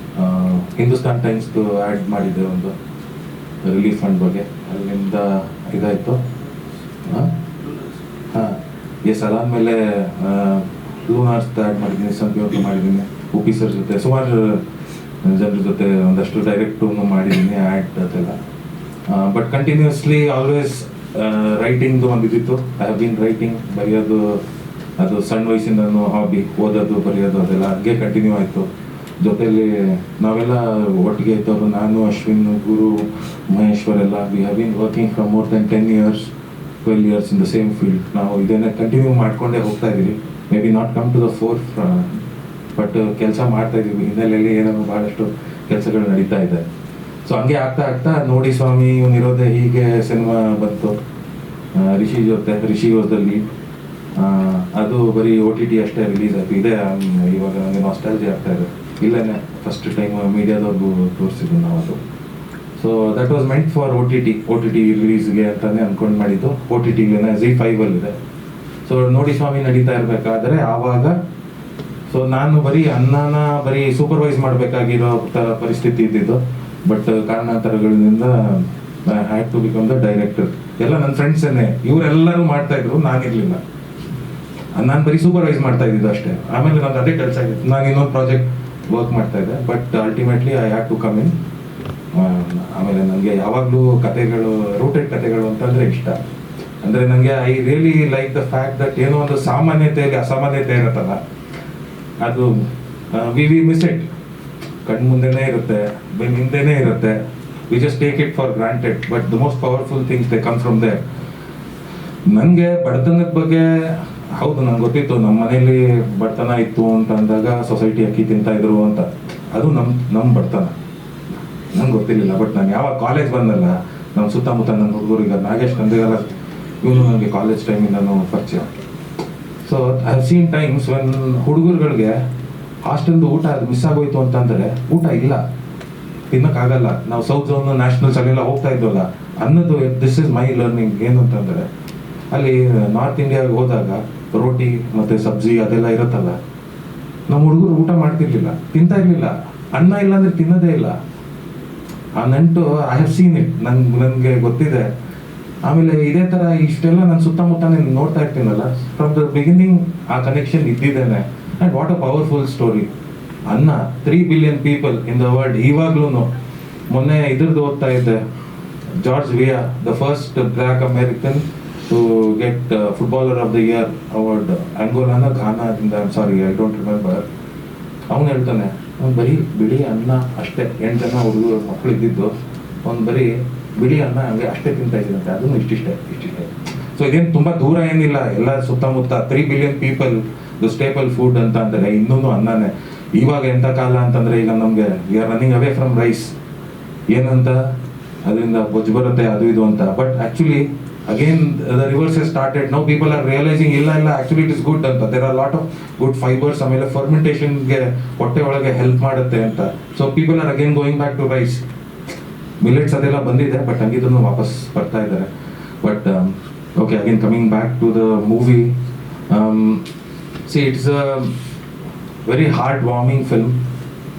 Speaker 3: ಹಿಂದೂಸ್ತಾನ್ ಟೈಮ್ಸ್ದು ಆ್ಯಡ್ ಮಾಡಿದ್ದೆ, ಒಂದು ರಿಲೀಫ್ ಫಂಡ್ ಬಗ್ಗೆ. ಅಲ್ಲಿಂದ ಇದಾಯಿತು. ಎಸ್, ಅದಾದಮೇಲೆ ಲೂನಾರ್ಸ್ದು ಆ್ಯಡ್ ಮಾಡಿದ್ದೀನಿ, ಸಂಖ್ಯೆ ಮಾಡಿದ್ದೀನಿ, ಉಪಿ ಸರ್ ಜೊತೆ, ಸುಮಾರು ಜನರ ಜೊತೆ ಒಂದಷ್ಟು ಡೈರೆಕ್ಟು ಮಾಡಿದ್ದೀನಿ ಆ್ಯಡ್ ಅದೆಲ್ಲ. ಬಟ್ ಕಂಟಿನ್ಯೂಸ್ಲಿ ಆಲ್ವೇಸ್ ರೈಟಿಂಗ್ದು ಒಂದು ಇದ್ದಿತ್ತು. ಐ ಹ್ಯಾವ್ ಬೀನ್ ರೈಟಿಂಗ್, ಬರೆಯೋದು ಅದು ಸಣ್ಣ ವಯಸ್ಸಿಂದನೂ ಹಾಬಿ. ಓದೋದು, ಬರೆಯೋದು ಅದೆಲ್ಲ ಹಂಗೆ ಕಂಟಿನ್ಯೂ ಆಯಿತು. ಜೊತೆಯಲ್ಲಿ ನಾವೆಲ್ಲ ಒಟ್ಟಿಗೆ ಇದ್ದವರು, ನಾನು, ಅಶ್ವಿನ್, ಗುರು, ಮಹೇಶ್ವರ್ ಎಲ್ಲ. We have been working from more than 10 years, 12 years in the same field. ನಾವು ಇದನ್ನೇ ಕಂಟಿನ್ಯೂ ಮಾಡ್ಕೊಂಡೇ ಹೋಗ್ತಾ ಇದ್ದೀವಿ. May be not come to the fore, but ಕೆಲಸ ಮಾಡ್ತಾ ಇದ್ದೀವಿ. ಹಿನ್ನೆಲೆಯಲ್ಲಿ ಏನೋ ಭಾಳಷ್ಟು ಕೆಲಸಗಳು ನಡೀತಾ ಇದೆ. ಸೊ ಹಂಗೆ ಆಗ್ತಾ ನೋಡಿ ಸ್ವಾಮಿ, ಇವನಿರೋದೆ ಹೀಗೆ ಸಿನಿಮಾ ಬಂತು. Rishi was the lead. ಅದು ಬರೀ OTT ಅಷ್ಟೇ ರಿಲೀಸ್ ಆಯಿತು. ಇದೇ ಇವಾಗ ನನಗೆ ನಾಸ್ಟಾಲಜಿ ಆಗ್ತಾ ಇದೆ. ಇಲ್ಲೇ ಫಸ್ಟ್ ಟೈಮ್ ಮೀಡಿಯಾದವ್ರಿಗೂ ತೋರಿಸಿದ್ದು ನಾವು ಅದು. So that was meant for OTT ರಿಲೀಸ್ಗೆ ಅಂತಲೇ ಅಂದ್ಕೊಂಡು ಮಾಡಿದ್ದು. OTTಗೆ ZEE5ಅಲ್ಲಿದೆ. ಸೊ ನೋಡಿ ಸ್ವಾಮಿ ನಡೀತಾ ಇರಬೇಕಾದ್ರೆ ಆವಾಗ ಸೊ ನಾನು ಬರೀ ಸೂಪರ್ವೈಸ್ ಮಾಡಬೇಕಾಗಿರೋ ಪರಿಸ್ಥಿತಿ ಇದ್ದಿದ್ದು. ಬಟ್ ಕಾರಣಾಂತರಗಳಿಂದ I had to become the director. ಎಲ್ಲ ನನ್ನ ಫ್ರೆಂಡ್ಸೇನೆ, ಇವರೆಲ್ಲರೂ ಮಾಡ್ತಾ ಇದ್ರು, ನಾನಿರ್ಲಿಲ್ಲ. ನಾನು ಬರೀ ಸೂಪರ್ವೈಸ್ ಮಾಡ್ತಾ ಇದ್ದಿದ್ದು ಅಷ್ಟೇ. ಆಮೇಲೆ ನಂದು ಅದೇ ಕೆಲಸ ಆಗಿತ್ತು, ನಾನು ಇನ್ನೊಂದು ಪ್ರಾಜೆಕ್ಟ್ ವರ್ಕ್ ಮಾಡ್ತಾ ಇದ್ದೆ. But ultimately I had to come in. ಆಮೇಲೆ ನನಗೆ ಯಾವಾಗಲೂ ಕತೆಗಳು, ರೂಟೆಡ್ ಕತೆಗಳು ಅಂತಂದರೆ ಇಷ್ಟ. ಅಂದರೆ ನನಗೆ I really like the fact that ಏನೋ ಒಂದು ಸಾಮಾನ್ಯತೆಯಲ್ಲಿ ಅಸಾಮಾನ್ಯತೆ ಇರುತ್ತಲ್ಲ, ಅದು ವಿ ಮಿಸ್ ಇಟ್. ಕಣ್ಣು ಮುಂದೆನೇ ಇರುತ್ತೆ, ಬೆನ್ನ ಹಿಂದೆನೇ ಇರುತ್ತೆ. We just take it for granted, but the most powerful things they come from there. ನನಗೆ ಬಡತನದ ಬಗ್ಗೆ ಹೌದು ನಂಗೆ ಗೊತ್ತಿತ್ತು, ನಮ್ಮ ಮನೇಲಿ ಬಡತನ ಇತ್ತು ಅಂತ ಅಂದಾಗ ಸೊಸೈಟಿ ಅಕ್ಕಿ ತಿಂತಾ ಇದ್ರು ಅಂತ. ಅದು ನಮ್ಮ ಬಡತನ ನಂಗೆ ಗೊತ್ತಿರಲಿಲ್ಲ. ಬಟ್ ನಾನು ಯಾವಾಗ ಕಾಲೇಜ್ ಬಂದಲ್ಲ, ನಮ್ಮ ಸುತ್ತಮುತ್ತ ನನ್ನ ಹುಡುಗರಿಗೆ ನಾಗೇಶ್ ತಂದೆಗೆಲ್ಲ ಇವನು ನನಗೆ ಕಾಲೇಜ್ ಟೈಮಿಂದನೂ ಪರಿಚಯ. So I have seen times when ಹುಡುಗರುಗಳಿಗೆ ಹಾಸ್ಟೆಲ್ದು ಊಟ ಅದು ಮಿಸ್ ಆಗೋಯ್ತು ಅಂತಂದರೆ, ಊಟ ಇಲ್ಲ, ತಿನ್ನೋಕ್ಕಾಗಲ್ಲ. ನಾವು ಸೌತ್ ಝೋನ್, ನ್ಯಾಷನಲ್ಸ್ ಅಲ್ಲೆಲ್ಲ ಹೋಗ್ತಾ ಇದ್ವಲ್ಲ, ಅನ್ನೋದು ದಿಸ್ ಇಸ್ ಮೈ ಲರ್ನಿಂಗ್. ಏನು ಅಂತಂದರೆ, ಅಲ್ಲಿ ನಾರ್ತ್ ಇಂಡಿಯಾಗೆ ಹೋದಾಗ ರೋಟಿ ಮತ್ತು ಸಬ್ಜಿ ಅದೆಲ್ಲ ಇರುತ್ತಲ್ಲ, ನಮ್ಮ ಹುಡುಗರು ಊಟ ಮಾಡ್ತಿರ್ಲಿಲ್ಲ, ತಿಂತಾ ಇರಲಿಲ್ಲ. ಅನ್ನ ಇಲ್ಲ ಅಂದರೆ ತಿನ್ನೋದೇ ಇಲ್ಲ. ಆ ನಂಟು ಐ ಹ್ಯಾವ್ ಸೀನ್ ಇಟ್, ನನಗೆ ಗೊತ್ತಿದೆ. ಆಮೇಲೆ ಇದೇ ಥರ ಇಷ್ಟೆಲ್ಲ ನನ್ನ ಸುತ್ತಮುತ್ತ ನೋಡ್ತಾ ಇರ್ತೀನಲ್ಲ, ಫ್ರಮ್ ದ ಬಿಗಿನಿಂಗ್ ಆ ಕನೆಕ್ಷನ್ ಇದ್ದಿದ್ದೇನೆ. And what a powerful story. ಅನ್ನ 3 billion people in the world. ಇವಾಗ್ಲೂ ಮೊನ್ನೆ ಇದ್ರದ್ದು ಓದ್ತಾ ಇದ್ದೆ, George Weah, the first black American to get footballer of the year award. ಅಂಗೋಲಾನ ಘಾನಾದಿಂದ, I am sorry, I don't remember. ಅವನು ಹೇಳ್ತಾನೆ, ಅವ್ನು ಬರೀ ಬಿಳಿ ಅನ್ನ ಅಷ್ಟೇ, 8 ಜನ ಹುಡುಗರು ಮಕ್ಕಳು ಇದ್ದಿದ್ದು, ಅವ್ನು ಬರೀ ಬಿಳಿ ಅನ್ನ ಹಂಗೆ ಅಷ್ಟೇ ತಿಂತಾ ಇದ್ದಂತೆ, ಅದನ್ನು ಇಷ್ಟಿಷ್ಟೇ. ಸೊ ಇದೇನು ತುಂಬ ದೂರ ಏನಿಲ್ಲ, ಎಲ್ಲ ಸುತ್ತಮುತ್ತ 3 billion people the staple food ಅಂತ ಅಂದರೆ ಇನ್ನೂ ಅನ್ನನೇ. ಇವಾಗ ಎಂಥ ಕಾಲ ಅಂತಂದರೆ, ಈಗ ನಮಗೆ we are running away from rice. ಏನಂತ ಅದರಿಂದ ಬೊಜ್ಜು ಬರುತ್ತೆ ಅದು ಇದು ಅಂತ. But actually again the reverse is started. Now people are realizing ಇಲ್ಲ ಆ್ಯಕ್ಚುಲಿ ಇಟ್ ಇಸ್ ಗುಡ್ ಅಂತ. There are lot of good fibres. ಆಮೇಲೆ ಫರ್ಮೆಂಟೇಷನ್ಗೆ ಹೊಟ್ಟೆ ಒಳಗೆ ಹೆಲ್ಪ್ ಮಾಡುತ್ತೆ ಅಂತ. So people are again going back to rice. Millets ಅದೆಲ್ಲ ಬಂದಿದೆ, ಬಟ್ ಹಂಗಿದ್ರು ವಾಪಸ್ ಬರ್ತಾ ಇದ್ದಾರೆ. But okay, again coming back to the movie. C it's a very heart warming film.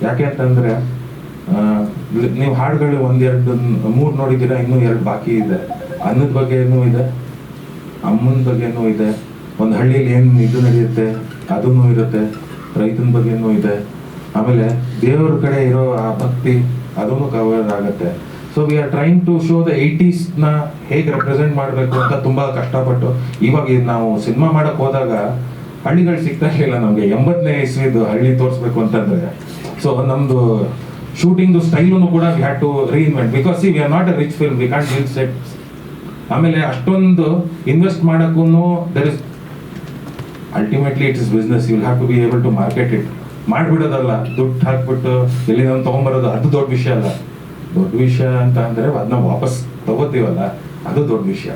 Speaker 3: ಯಾಕೆ ಅಂತಂದರೆ, ನೀವು ಹಾಡುಗಳು 1-2-3 ನೋಡಿದ್ದೀರಾ, ಇನ್ನೂ 2 ಬಾಕಿ ಇದೆ. ಅನ್ನದ ಬಗ್ಗೆನೂ ಇದೆ, ಅಮ್ಮನ ಬಗ್ಗೆನೂ ಇದೆ, ಒಂದು ಹಳ್ಳಿಯಲ್ಲಿ ಏನು ಇದು ನಡೆಯುತ್ತೆ ಅದೂ ಇರುತ್ತೆ, ರೈತನ ಬಗ್ಗೆನೂ ಇದೆ, ಆಮೇಲೆ ದೇವ್ರ ಕಡೆ ಇರೋ ಆ ಭಕ್ತಿ ಅದೂ ಕವರ್ ಆಗುತ್ತೆ. So we are trying to show the 80s ಹೇಗೆ ರೆಪ್ರೆಸೆಂಟ್ ಮಾಡಬೇಕು ಅಂತ ತುಂಬ ಕಷ್ಟಪಟ್ಟು. ಇವಾಗ ನಾವು ಸಿನಿಮಾ ಮಾಡೋಕ್ಕೆ ಹೋದಾಗ ಹಳ್ಳಿಗಳು ಸಿಗ್ತಾ ಇರಲಿಲ್ಲ ನಮಗೆ. 80ನೇ ಇಸ್ವಿದು ಹಳ್ಳಿ ತೋರಿಸ್ಬೇಕು ಅಂತಂದರೆ, ಸೊ ನಮ್ಮದು ಶೂಟಿಂಗ್ದು ಸ್ಟೈಲೂ ಕೂಡ we had to reinvent. Because we are not a rich film, we can't build sets. ಆಮೇಲೆ ಅಷ್ಟೊಂದು ಇನ್ವೆಸ್ಟ್ ಮಾಡೋಕ್ಕೂ there is ultimately it is business. You will have to be able to market it. ಮಾಡಿಬಿಡೋದಲ್ಲ, ದುಡ್ಡು ಹಾಕ್ಬಿಟ್ಟು ಎಲ್ಲಿ ನಾವು ತೊಗೊಂಬರೋದು, ಅದು ದೊಡ್ಡ ವಿಷಯ ಅಲ್ಲ. ದೊಡ್ಡ ವಿಷಯ ಅಂತ ಅಂದರೆ ಅದನ್ನ ವಾಪಸ್ ತಗೋತೀವಲ್ಲ, ಅದು ದೊಡ್ಡ ವಿಷಯ.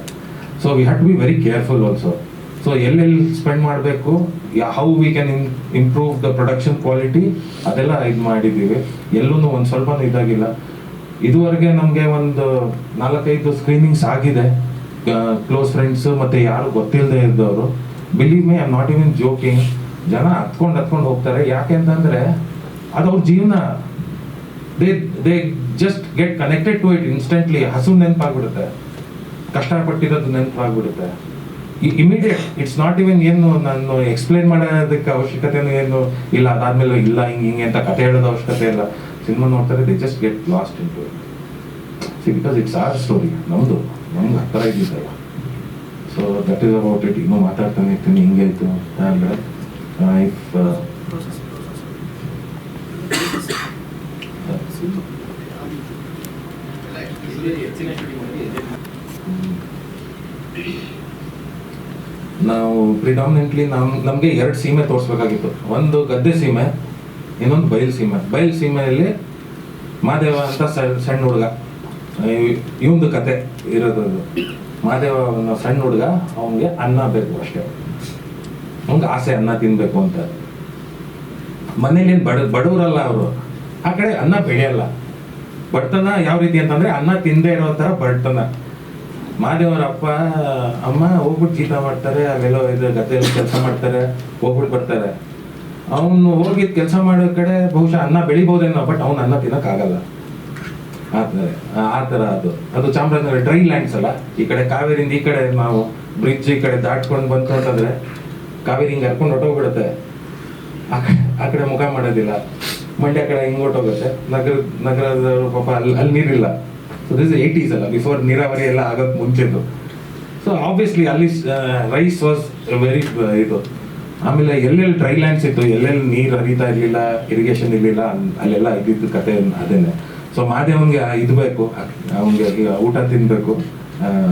Speaker 3: So we have to be very careful also. So ಎಲ್ಲೆಲ್ಲಿ ಸ್ಪೆಂಡ್ ಮಾಡಬೇಕು, how we can improve the production quality, ಅದೆಲ್ಲ ಇದು ಮಾಡಿದ್ದೀವಿ. ಎಲ್ಲೂ ಒಂದು ಸ್ವಲ್ಪ ಇದಾಗಿಲ್ಲ. ಇದುವರೆಗೆ ನಮಗೆ ಒಂದು 4-5 ಸ್ಕ್ರೀನಿಂಗ್ಸ್ ಆಗಿದೆ, ಕ್ಲೋಸ್ ಫ್ರೆಂಡ್ಸು ಮತ್ತು ಯಾರು ಗೊತ್ತಿಲ್ಲದೆ ಇದ್ದವರು. Believe me, I am not even joking. ಜನ ಹತ್ಕೊಂಡು ಹೋಗ್ತಾರೆ. ಯಾಕೆ ಅಂತಂದರೆ ಅದು ಅವ್ರ ಜೀವನ. They just get connected to it instantly. ಹಸು ನೆನಪಾಗ್ಬಿಡುತ್ತೆ, ಕಷ್ಟಪಟ್ಟಿರೋದು ನೆನಪಾಗ್ಬಿಡುತ್ತೆ ಇಮಿಡಿಯೇಟ್. ಇಟ್ಸ್ ನಾಟ್ ಇವನ್ ಏನು ನಾನು ಎಕ್ಸ್ಪ್ಲೇನ್ ಮಾಡೋದಕ್ಕೆ ಅವಶ್ಯಕತೆನೂ ಏನು ಇಲ್ಲ. ಅದಾದ್ಮೇಲೆ ಇಲ್ಲ ಹಿಂಗೆ ಅಂತ ಕತೆ ಹೇಳೋದು ಅವಶ್ಯಕತೆ ಇಲ್ಲ. ಸಿನಿಮಾ ನೋಡ್ತಾರೆ, they just get lost into it. See, because it's our story, ನಮ್ಗೆ ಹತ್ತಿರ ಇದ್ದಿದ್ದಲ್ಲ. So that is about it. ಇನ್ನೂ ಮಾತಾಡ್ತಾನೆ ಇರ್ತೀನಿ, ಹಿಂಗೆ ಇತ್ತು ಅಂದರೆ ಇಫ್ ನಾವು ಪ್ರಿಡಾಮಿನೆಂಟ್ಲಿ ನಮಗೆ 2 ಸೀಮೆ ತೋರಿಸ್ಬೇಕಾಗಿತ್ತು. ಒಂದು ಗದ್ದೆ ಸೀಮೆ, ಇನ್ನೊಂದು ಬಯಲು ಸೀಮೆ. ಬಯಲು ಸೀಮೆಯಲ್ಲಿ ಮಾದೇವ ಅಂತ ಸಣ್ಣ ಹುಡುಗ, ಇವಂದು ಕತೆ ಇರೋದು. ಮಾದೇವ ಸಣ್ಣ ಹುಡುಗ, ಅವನಿಗೆ ಅನ್ನ ಬೇಕು ಅಷ್ಟೇ, ಅವ್ನಿಗೆ ಆಸೆ ಅನ್ನ ತಿನ್ಬೇಕು ಅಂತ. ಮನೇಲಿ ಏನು ಬಡವರಲ್ಲ ಅವರು, ಆ ಕಡೆ ಅನ್ನ ಬೆಳೆಯಲ್ಲ. ಬಡತನ ಯಾವ ರೀತಿ ಅಂತಂದ್ರೆ ಅನ್ನ ತಿಂದೇ ಇರೋ ಥರ ಬಡತನ. ಮಾದೇವರ ಅಪ್ಪ ಅಮ್ಮ ಹೋಗ್ಬಿಟ್ಟು ಜೀತ ಮಾಡ್ತಾರೆ, ಅವೆಲ್ಲ ಇದು ಗದ್ದೆಯಲ್ಲಿ ಕೆಲಸ ಮಾಡ್ತಾರೆ, ಹೋಗ್ಬಿಟ್ಟು ಬರ್ತಾರೆ. ಅವನು ಹೋಗಿದ್ದು ಕೆಲಸ ಮಾಡೋ ಕಡೆ ಬಹುಶಃ ಅನ್ನ ಬೆಳಿಬೋದೇನೋ, ಬಟ್ ಅವ್ನು ಅನ್ನ ತಿನ್ನೋಕ್ಕಾಗಲ್ಲ. ಆ ಥರ ಅದು ಚಾಮರಾಜನಗರ ಡ್ರೈ ಲ್ಯಾಂಡ್ಸ್ ಅಲ್ಲ, ಈ ಕಡೆ ಕಾವೇರಿಂದ ಈ ಕಡೆ ನಾವು ಬ್ರಿಡ್ಜ್ ಈ ಕಡೆ ದಾಟ್ಕೊಂಡು ಬಂತು ಅಂತಂದ್ರೆ ಕಾವೇರಿ ಹಿಂಗೆ ಹರ್ಕೊಂಡು ಹೊಟ್ಟೋಗ್ಬಿಡುತ್ತೆ, ಆ ಕಡೆ ಮುಖ ಮಾಡೋದಿಲ್ಲ. ಮಂಡ್ಯ ಕಡೆ ಹಿಂಗೆ ಹೊಟ್ಟೋಗುತ್ತೆ, ನಗರದ ಪಾಪ ಅಲ್ಲಿ ನೀರಿಲ್ಲ. ಸೊ ದಿಸ್ 80s ಅಲ್ಲ, ಬಿಫೋರ್ ನೀರಾವರಿ ಎಲ್ಲ ಆಗೋಕ್ಕೆ ಮುಂಚೆದು. ಸೊ ಆಬ್ವಿಯಸ್ಲಿ ಅಲ್ಲಿ ರೈಸ್ ವಾಸ್ ವೆರಿ ಇದು. ಆಮೇಲೆ ಎಲ್ಲೆಲ್ಲಿ ಡ್ರೈ ಲ್ಯಾಂಡ್ಸ್ ಇತ್ತು, ಎಲ್ಲೆಲ್ಲಿ ನೀರು ಹರಿತಾ ಇರಲಿಲ್ಲ, ಇರಿಗೇಷನ್ ಇರಲಿಲ್ಲ, ಅಲ್ಲೆಲ್ಲ ಇದ್ದಿದ್ದು ಕತೆ ಅದೇನೆ. ಸೊ ಮಹಾದೇವನ್ಗೆ ಇದು ಬೇಕು, ಅವನಿಗೆ ಊಟ ತಿನ್ನಬೇಕು,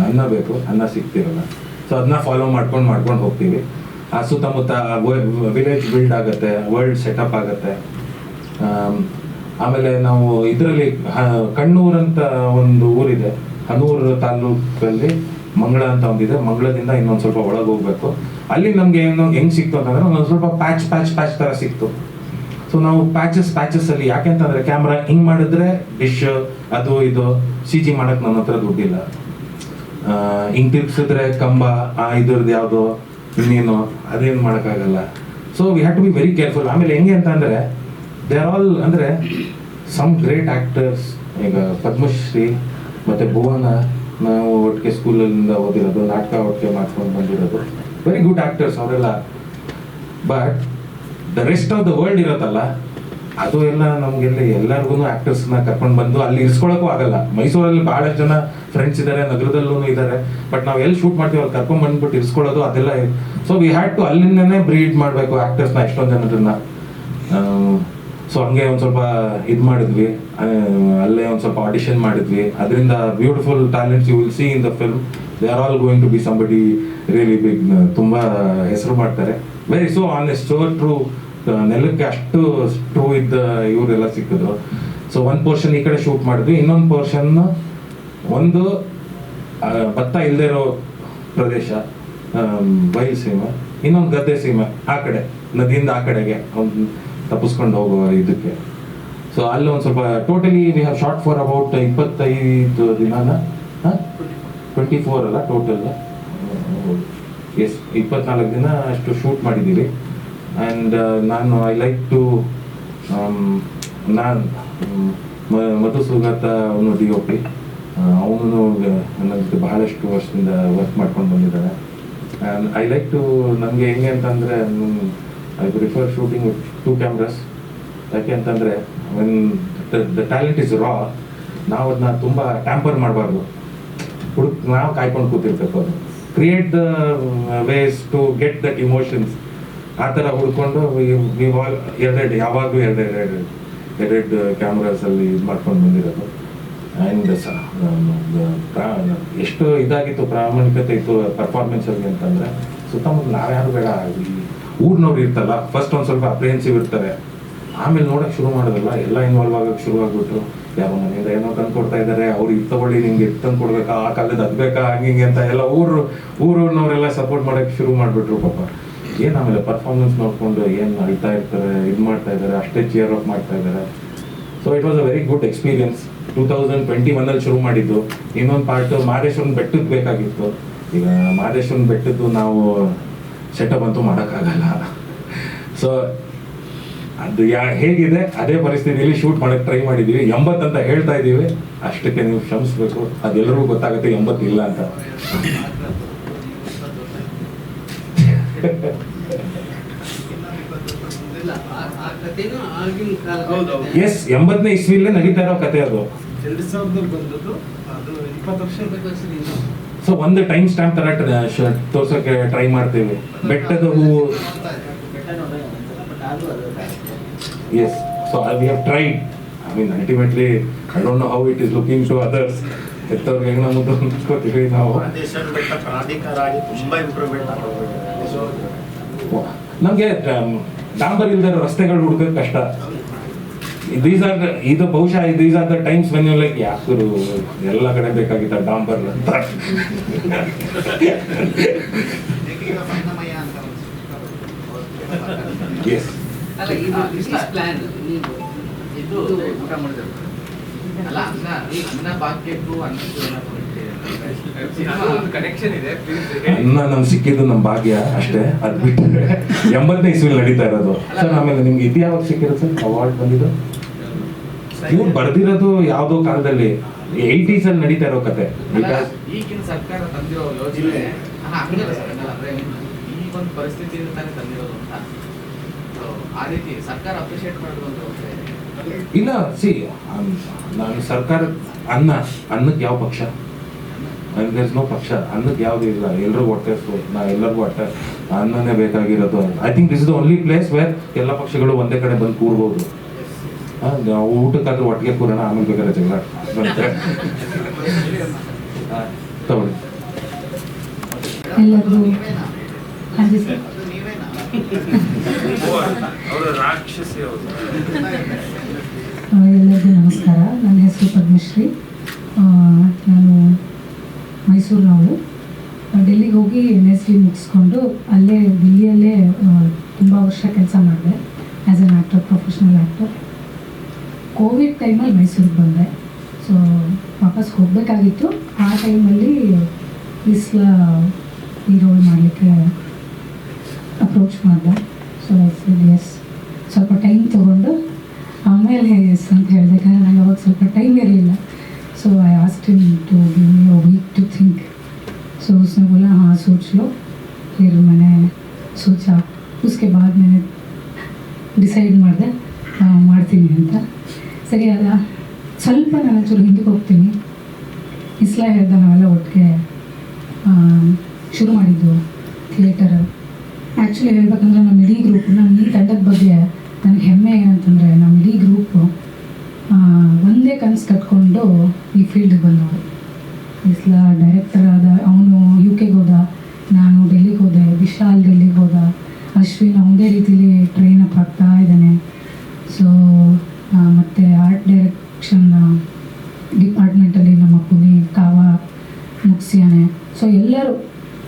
Speaker 3: ಅನ್ನ ಬೇಕು, ಅನ್ನ ಸಿಗ್ತಿರಲ್ಲ. ಸೊ ಅದನ್ನ ಫಾಲೋ ಮಾಡ್ಕೊಂಡು ಹೋಗ್ತೀವಿ. ಆ ಸುತ್ತಮುತ್ತ ವಿಲೇಜ್ ಬಿಲ್ಡ್ ಆಗುತ್ತೆ, ವರ್ಲ್ಡ್ ಸೆಟಪ್ ಆಗುತ್ತೆ. ಆಮೇಲೆ ನಾವು ಇದರಲ್ಲಿ ಕಣ್ಣೂರ್ ಅಂತ ಒಂದು ಊರಿದೆ, ಹನೂರು ತಾಲೂಕಲ್ಲಿ ಮಂಗಳ ಅಂತ ಒಂದಿದೆ. ಮಂಗಳದಿಂದ ಇನ್ನೊಂದು ಸ್ವಲ್ಪ ಒಳಗೆ ಹೋಗ್ಬೇಕು. ಅಲ್ಲಿ ನಮ್ಗೆ ಹೆಂಗ್ ಸಿಕ್ತು ಅಂತಂದ್ರೆ ಒಂದೊಂದು ಸ್ವಲ್ಪ ಪ್ಯಾಚ್ ತರ ಸಿಕ್ತು. ಸೊ ನಾವು ಪ್ಯಾಚಸ್ ಅಲ್ಲಿ ಯಾಕೆಂತಂದ್ರೆ ಕ್ಯಾಮ್ರಾ ಹಿಂಗ್ ಮಾಡಿದ್ರೆ ಡಿಶ್ ಅದು ಇದು CG ಮಾಡಕ್ ನನ್ನ ಹತ್ರ ದುಡ್ಡಿಲ್ಲ. ಹಿಂಗ್ ತಿರ್ಗಿಸಿದ್ರೆ ಕಂಬ ಇದ್ರದ್ದು ಯಾವ್ದು ಇನ್ನೇನು ಅದೇನು ಮಾಡೋಕ್ಕಾಗಲ್ಲ. So we have to be very careful. ಆಮೇಲೆ ಹೆಂಗೆ ಅಂತ ಅಂದ್ರೆ ದೇ ಆರ್ ಆಲ್ ಅಂದ್ರೆ ಸಮ್ ಗ್ರೇಟ್ ಆಕ್ಟರ್ಸ್. ಈಗ ಪದ್ಮಶ್ರೀ ಮತ್ತೆ ಭುವನ ನಾವು ಒಟ್ಟಿಗೆ ಸ್ಕೂಲಿಂದ ಓದಿರೋದು, ನಾಟಕ ಒಟ್ಟಿಗೆ ಮಾಡ್ಕೊಂಡು ಬಂದಿರೋದು, ವೆರಿ ಗುಡ್ ಆಕ್ಟರ್ಸ್ ಅವರೆಲ್ಲ. But the rest of the world ಇರುತ್ತಲ್ಲ, ಅದು ಎಲ್ಲ ನಮ್ಗೆಲ್ಲ ಎಲ್ಲರಿಗೂ ಆಕ್ಟರ್ಸ್ನ ಕರ್ಕೊಂಡು ಬಂದು ಅಲ್ಲಿ ಇರ್ಸ್ಕೊಳಕ್ಕೂ ಆಗಲ್ಲ. ಮೈಸೂರಲ್ಲಿ ಬಹಳಷ್ಟು ಜನ ಫ್ರೆಂಡ್ಸ್ ಇದ್ದಾರೆ, ನಗರದಲ್ಲೂ ಇದ್ದಾರೆ. ಬಟ್ ನಾವು ಎಲ್ಲಿ ಶೂಟ್ ಮಾಡ್ತೀವಿ ಅಲ್ಲಿ ಕರ್ಕೊಂಡ್ ಬಂದ್ಬಿಟ್ಟು ಇರ್ಸ್ಕೊಳ್ಳೋದು ಅದೆಲ್ಲ. ಸೊ ವಿ ಹ್ಯಾಡ್ ಟು ಅಲ್ಲಿಂದನೇ ಬ್ರೀಡ್ ಮಾಡಬೇಕು ಆಕ್ಟರ್ಸ್ನ, ಎಷ್ಟೊಂದು ಜನರನ್ನ. ಸೊ ಹಂಗೆ ಒಂದು ಸ್ವಲ್ಪ ಇದು ಮಾಡಿದ್ವಿ, ಅಲ್ಲೇ ಒಂದು ಸ್ವಲ್ಪ ಆಡಿಷನ್ ಮಾಡಿದ್ವಿ. ಅದರಿಂದ beautiful talents you will see in the film. They are all going to be somebody really big. ತುಂಬ ಹೆಸರು ಮಾಡ್ತಾರೆ. Very so honest, so true. ನೆಲಕ್ಕೆ ಅಷ್ಟು ಟ್ರೂ ಇದ್ದ ಇವರೆಲ್ಲ ಸಿಕ್ಕಿದ್ರು. ಸೊ ಒಂದು ಪೋರ್ಷನ್ ಈ ಕಡೆ ಶೂಟ್ ಮಾಡಿದ್ವಿ, ಇನ್ನೊಂದು ಪೋರ್ಷನ್ ಒಂದು ಭತ್ತ ಇಲ್ಲದೆ ಇರೋ ಪ್ರದೇಶ, ಬಯಲು ಸೀಮೆ, ಇನ್ನೊಂದು ಗದ್ದೆ ಸೀಮೆ, ಆ ಕಡೆ ನದಿಯಿಂದ ಆ ಕಡೆಗೆ ಒಂದು ತಪ್ಪಿಸ್ಕೊಂಡು ಹೋಗುವ ಇದಕ್ಕೆ. ಸೊ ಅಲ್ಲಿ ಒಂದು ಸ್ವಲ್ಪ totally we have short for about 25 ದಿನಾನ, 24 ಅಲ್ಲ ಟೋಟಲ್, ಎಸ್ 24 ದಿನ ಅಷ್ಟು ಶೂಟ್ ಮಾಡಿದ್ದೀವಿ. ಆ್ಯಂಡ್ ನಾನು ಐ ಲೈಕ್ ಟು ಮಧುಸುಗತ ಅವನು DOP, ಅವನು ನನ್ನ ಜೊತೆ ಬಹಳಷ್ಟು ವರ್ಷದಿಂದ ವರ್ಕ್ ಮಾಡ್ಕೊಂಡು ಬಂದಿದ್ದಾನೆ. ಆ್ಯಂಡ್ ಐ ಲೈಕ್ ಟು, ನನಗೆ ಹೆಂಗೆ ಅಂತಂದರೆ I prefer shooting with 2 cameras. ಯಾಕೆ ಅಂತಂದರೆ when the talent is raw, ನಾವು ಅದನ್ನ ತುಂಬ ಟ್ಯಾಂಪರ್ ಮಾಡಬಾರ್ದು. ನಾವು ಕಾಯ್ಕೊಂಡು ಕೂತಿರ್ಬೇಕು. ಅದು create the ways to get that emotions. ಆ ಥರ ಹುಡ್ಕೊಂಡು ಯಾವಾಗಲೂ ಎರಡೆರಡು ಕ್ಯಾಮ್ರಾಸಲ್ಲಿ ಇದು ಮಾಡ್ಕೊಂಡು ಬಂದಿರೋದು. ಆ್ಯಂಡ್ ಎಷ್ಟು ಇದಾಗಿತ್ತು, ಪ್ರಾಮಾಣಿಕತೆ ಇತ್ತು ಪರ್ಫಾರ್ಮೆನ್ಸಲ್ಲಿ ಅಂತಂದರೆ, ಸುತ್ತಮುತ್ತ ನಾವ್ಯಾರು ಬೇಡ, ಊರಿನವ್ರು ಇರ್ತಲ್ಲ, ಫಸ್ಟ್ ಒಂದು ಸ್ವಲ್ಪ ಅಪ್ರಿಹೆನ್ಸಿವ್ ಇರ್ತಾರೆ. ಆಮೇಲೆ ನೋಡೋಕೆ ಶುರು ಮಾಡೋದಲ್ಲ, ಎಲ್ಲ ಇನ್ವಾಲ್ವ್ ಆಗೋಕ್ಕೆ ಶುರು ಆಗ್ಬಿಟ್ಟು, ಯಾರೋ ಮನೆಯಿಂದ ಏನೋ ತಂದು ಕೊಡ್ತಾ ಇದ್ದಾರೆ, ಅವ್ರು ಇದು ತಗೊಳ್ಳಿ, ನಿಮ್ಗೆ ಇದು ತಂದು ಕೊಡ್ಬೇಕಾ, ಆ ಕಾಲದ ಅದು ಬೇಕಾ, ಹಂಗೆ ಅಂತ ಎಲ್ಲ ಊರವ್ರನ್ನೆಲ್ಲ ಸಪೋರ್ಟ್ ಮಾಡೋಕ್ಕೆ ಶುರು ಮಾಡಿಬಿಟ್ರು ಪಾಪ. ಏನು ಆಮೇಲೆ ಪರ್ಫಾರ್ಮೆನ್ಸ್ ನೋಡಿಕೊಂಡು ಏನು ಅಳ್ತಾ ಇರ್ತಾರೆ, ಇದು ಮಾಡ್ತಾ ಇದ್ದಾರೆ, ಅಷ್ಟೇ ಚಿಯರ್ ಅಪ್ ಮಾಡ್ತಾ ಇದ್ದಾರೆ. So it was a very good experience. 2021 ಶುರು ಮಾಡಿದ್ದು. ಇನ್ನೊಂದು ಪಾರ್ಟ್ ಮಹದೇಶ್ವರನ ಬೆಟ್ಟಕ್ಕೆ ಬೇಕಾಗಿತ್ತು. ಈಗ ಮಹದೇಶ್ವರನ ಬೆಟ್ಟದ್ದು ನಾವು ಸೆಟಪ್ ಅಂತೂ ಮಾಡೋಕ್ಕಾಗಲ್ಲ. ಸೊ ಅದು ಹೇಗಿದೆ ಅದೇ ಪರಿಸ್ಥಿತಿಯಲ್ಲಿ ಶೂಟ್ ಮಾಡೋಕ್ಕೆ ಟ್ರೈ ಮಾಡಿದ್ದೀವಿ. 80 ಅಂತ ಹೇಳ್ತಾ ಇದ್ದೀವಿ, ಅಷ್ಟಕ್ಕೆ ನೀವು ಕ್ಷಮಿಸ್ಬೇಕು. ಅದೆಲ್ಲರಿಗೂ ಗೊತ್ತಾಗುತ್ತೆ 80 ಇಲ್ಲ ಅಂತ. ಎಸ್, 80ನೇ ಇಸ್ವಿಲೇ ನಡೀತಾ ಇರೋ ಕತೆ ಅದು.
Speaker 2: 2000 ಬಂದದ್ದು, ಅದು 20 ವರ್ಷ.
Speaker 3: ಸೊ ಒಂದು ಟೈಮ್ ಸ್ಟ್ಯಾಂಪ್ ತರ ತೋರ್ಸೋಕೆ ಟ್ರೈ ಮಾಡ್ತೀವಿ. Bettada Hoovu, yes. So we have tried. I mean ultimately I don't know how it is looking to others. ಎತ್ತವ್ರಿಗೆ ಹೆಂಗ್ ನಮ್ಮದು ಅನ್ಸ್ಕೋತೀವಿ ನಾವು. ನಮಗೆ ಡಾಂಬರ್ ಇಲ್ದೇ ಇರೋ ರಸ್ತೆಗಳು ಹುಡುಕಕ್ಕೆ ಕಷ್ಟ. ಇದು ಬಹುಶಃ these are the times when you like ಯಾಕರು ಎಲ್ಲ ಕಡೆ ಬೇಕಾಗಿತ್ತ ಡಾಂಬರ್ ಅಂತ. ಎಸ್, ಅನ್ನ ನಮ್ಗೆ ಸಿಕ್ಕಿದ್ದು ನಮ್ಮ ಭಾಗ್ಯ ಅಷ್ಟೇ. ಅದ್ ಬಿಟ್ಟರೆ 80ನೇ ಇಸ್ವಿಲಿ ನಡೀತಾ ಇರೋದು ಸರ್. ಆಮೇಲೆ ನಿಮ್ಗೆ ಇದು ಯಾವಾಗ ಸಿಕ್ಕಿರೋದು ಸರ್ ಅವಾರ್ಡ್ ಬಂದಿದ್ದು? ಇವ್ರು ಬರ್ದಿರೋದು ಯಾವ್ದೋ ಕಾಲದಲ್ಲಿ 80s ಅಲ್ಲಿ ನಡೀತಾ ಇರೋ ಕತೆ.
Speaker 5: ಈಗಿನ ಸರ್ಕಾರ ತಂದಿರೋ ಯೋಜನೆ ಹಂಗಲ್ಲ ಸರ್, ಅಂದ್ರೆ ಈ ಒಂದು ಪರಿಸ್ಥಿತಿಯಿಂದ ತಾನೇ ತಂದಿರೋದು ಅಂತ. ಆ ರೀತಿ ಸರ್ಕಾರ ಅಪ್ರಿಷಿಯೇಟ್ ಮಾಡೋದು ಅಂತ
Speaker 3: ಇಲ್ಲ. ಸಿ, ನಾನು ಸರ್ಕಾರ ಅನ್ನಕ್ಕೆ ಯಾವ ಪಕ್ಷ, ನೋ ಪಕ್ಷ, ಅನ್ನಕ್ಕೆ ಯಾವ್ದು ಇಲ್ಲ, ಎಲ್ರಿಗೂ ಹೊಟ್ಟೆ ಎಲ್ಲರಿಗೂ ಹೊಟ್ಟೆ ಅನ್ನನೇ ಬೇಕಾಗಿರೋದು. I think this is the only place where ಎಲ್ಲ ಪಕ್ಷಗಳು ಒಂದೇ ಕಡೆ ಬಂದು ಕೂರ್ಬೋದು. ಊಟಕ್ಕಾದ್ರೂ ಒಟ್ಟಿಗೆ ಕೂರೋಣ, ಆಮೇಲೆ ಬೇಕಾದ್ರೆ ಜಗಳ ಬಂದ್ರೆ ತಗೊಳ್ಳಿ.
Speaker 6: ಎಲ್ಲರಿಗೂ ಎಲ್ಲರಿಗೂ ನಮಸ್ಕಾರ. ನನ್ನ ಹೆಸರು ಪದ್ಮಶ್ರೀ. ನಾನು ಮೈಸೂರಿನವಳು. ಡೆಲ್ಲಿಗೆ ಹೋಗಿ NSD ಮುಗಿಸ್ಕೊಂಡು ಅಲ್ಲೇ ದಿಲ್ಲಿಯಲ್ಲೇ ತುಂಬ ವರ್ಷ ಕೆಲಸ ಮಾಡಿದೆ as an actor, professional actor. Covid ಟೈಮಲ್ಲಿ ಮೈಸೂರಿಗೆ ಬಂದೆ. ಸೊ ವಾಪಸ್ ಹೋಗಬೇಕಾಗಿತ್ತು. ಆ ಟೈಮಲ್ಲಿ ಇಸ್ಲಾ ಈ ರೋಲ್ ಮಾಡಲಿಕ್ಕೆ ಅಪ್ರೋಚ್ ಮಾಡಿದೆ. ಸೊ ಎಸ್, ಸ್ವಲ್ಪ ಟೈಮ್ ತೊಗೊಂಡು ಆಮೇಲೆ ಎಸ್ ಅಂತ ಹೇಳಿದೆ. ಯಾಕಂದರೆ ನನಗೆ ಅವಾಗ ಸ್ವಲ್ಪ ಟೈಮ್ ಇರಲಿಲ್ಲ. So I asked him to give me a week to think. So उसने बोला हाँ सोच लो. फिर मैंने सोचा, उसके बाद मैंने ಡಿಸೈಡ್ ಮಾಡಿದೆ ಮಾಡ್ತೀನಿ ಅಂತ. ಸರಿ ಅಲ್ಲ, ಸ್ವಲ್ಪ ನಾನು ಚೂರು ಹಿಂದಕ್ಕೆ ಹೋಗ್ತೀನಿ. ಇಸ್ಲಾ ಹೇಳ್ದ ನಾವೆಲ್ಲ ಒಟ್ಟಿಗೆ ಶುರು ಮಾಡಿದ್ದು ಥಿಯೇಟರ್. ಆ್ಯಕ್ಚುಲಿ ಹೇಳ್ಬೇಕಂದ್ರೆ ನಮ್ಮ ಇಡೀ ಗ್ರೂಪ್, ನಮ್ಮ ಈ ತಂಡದ ಬಗ್ಗೆ ನನಗೆ ಹೆಮ್ಮೆ ಏನಂತಂದರೆ, ನಮ್ಮ ಇಡೀ ಗ್ರೂಪು ಒಂದೇ ಕನಸು ಕಟ್ಕೊಂಡು ಈ ಫೀಲ್ಡಿಗೆ ಬಂದವರು. ಇಸ್ಲಾ ಡೈರೆಕ್ಟರ್ ಆದ, ಅವನು UK ಹೋದ, ನಾನು ಡೆಲ್ಲಿಗೆ ಹೋದೆ, ವಿಶಾಲ್ ಡೆಲ್ಲಿಗೆ ಹೋದ, ಅಶ್ವಿನ್ ಅವನದೇ ರೀತಿಲಿ ಟ್ರೈನ್ ಅಪ್ ಆಗ್ತಾ ಇದ್ದಾನೆ. ಸೊ ಮತ್ತು ಆರ್ಟ್ ಡೈರೆಕ್ಷನ್ ಡಿಪಾರ್ಟ್ಮೆಂಟಲ್ಲಿ ನಮ್ಮ ಪುನಿ ಕಾವ ಮುಗಿಸ್ಯಾನೆ. ಸೊ ಎಲ್ಲರೂ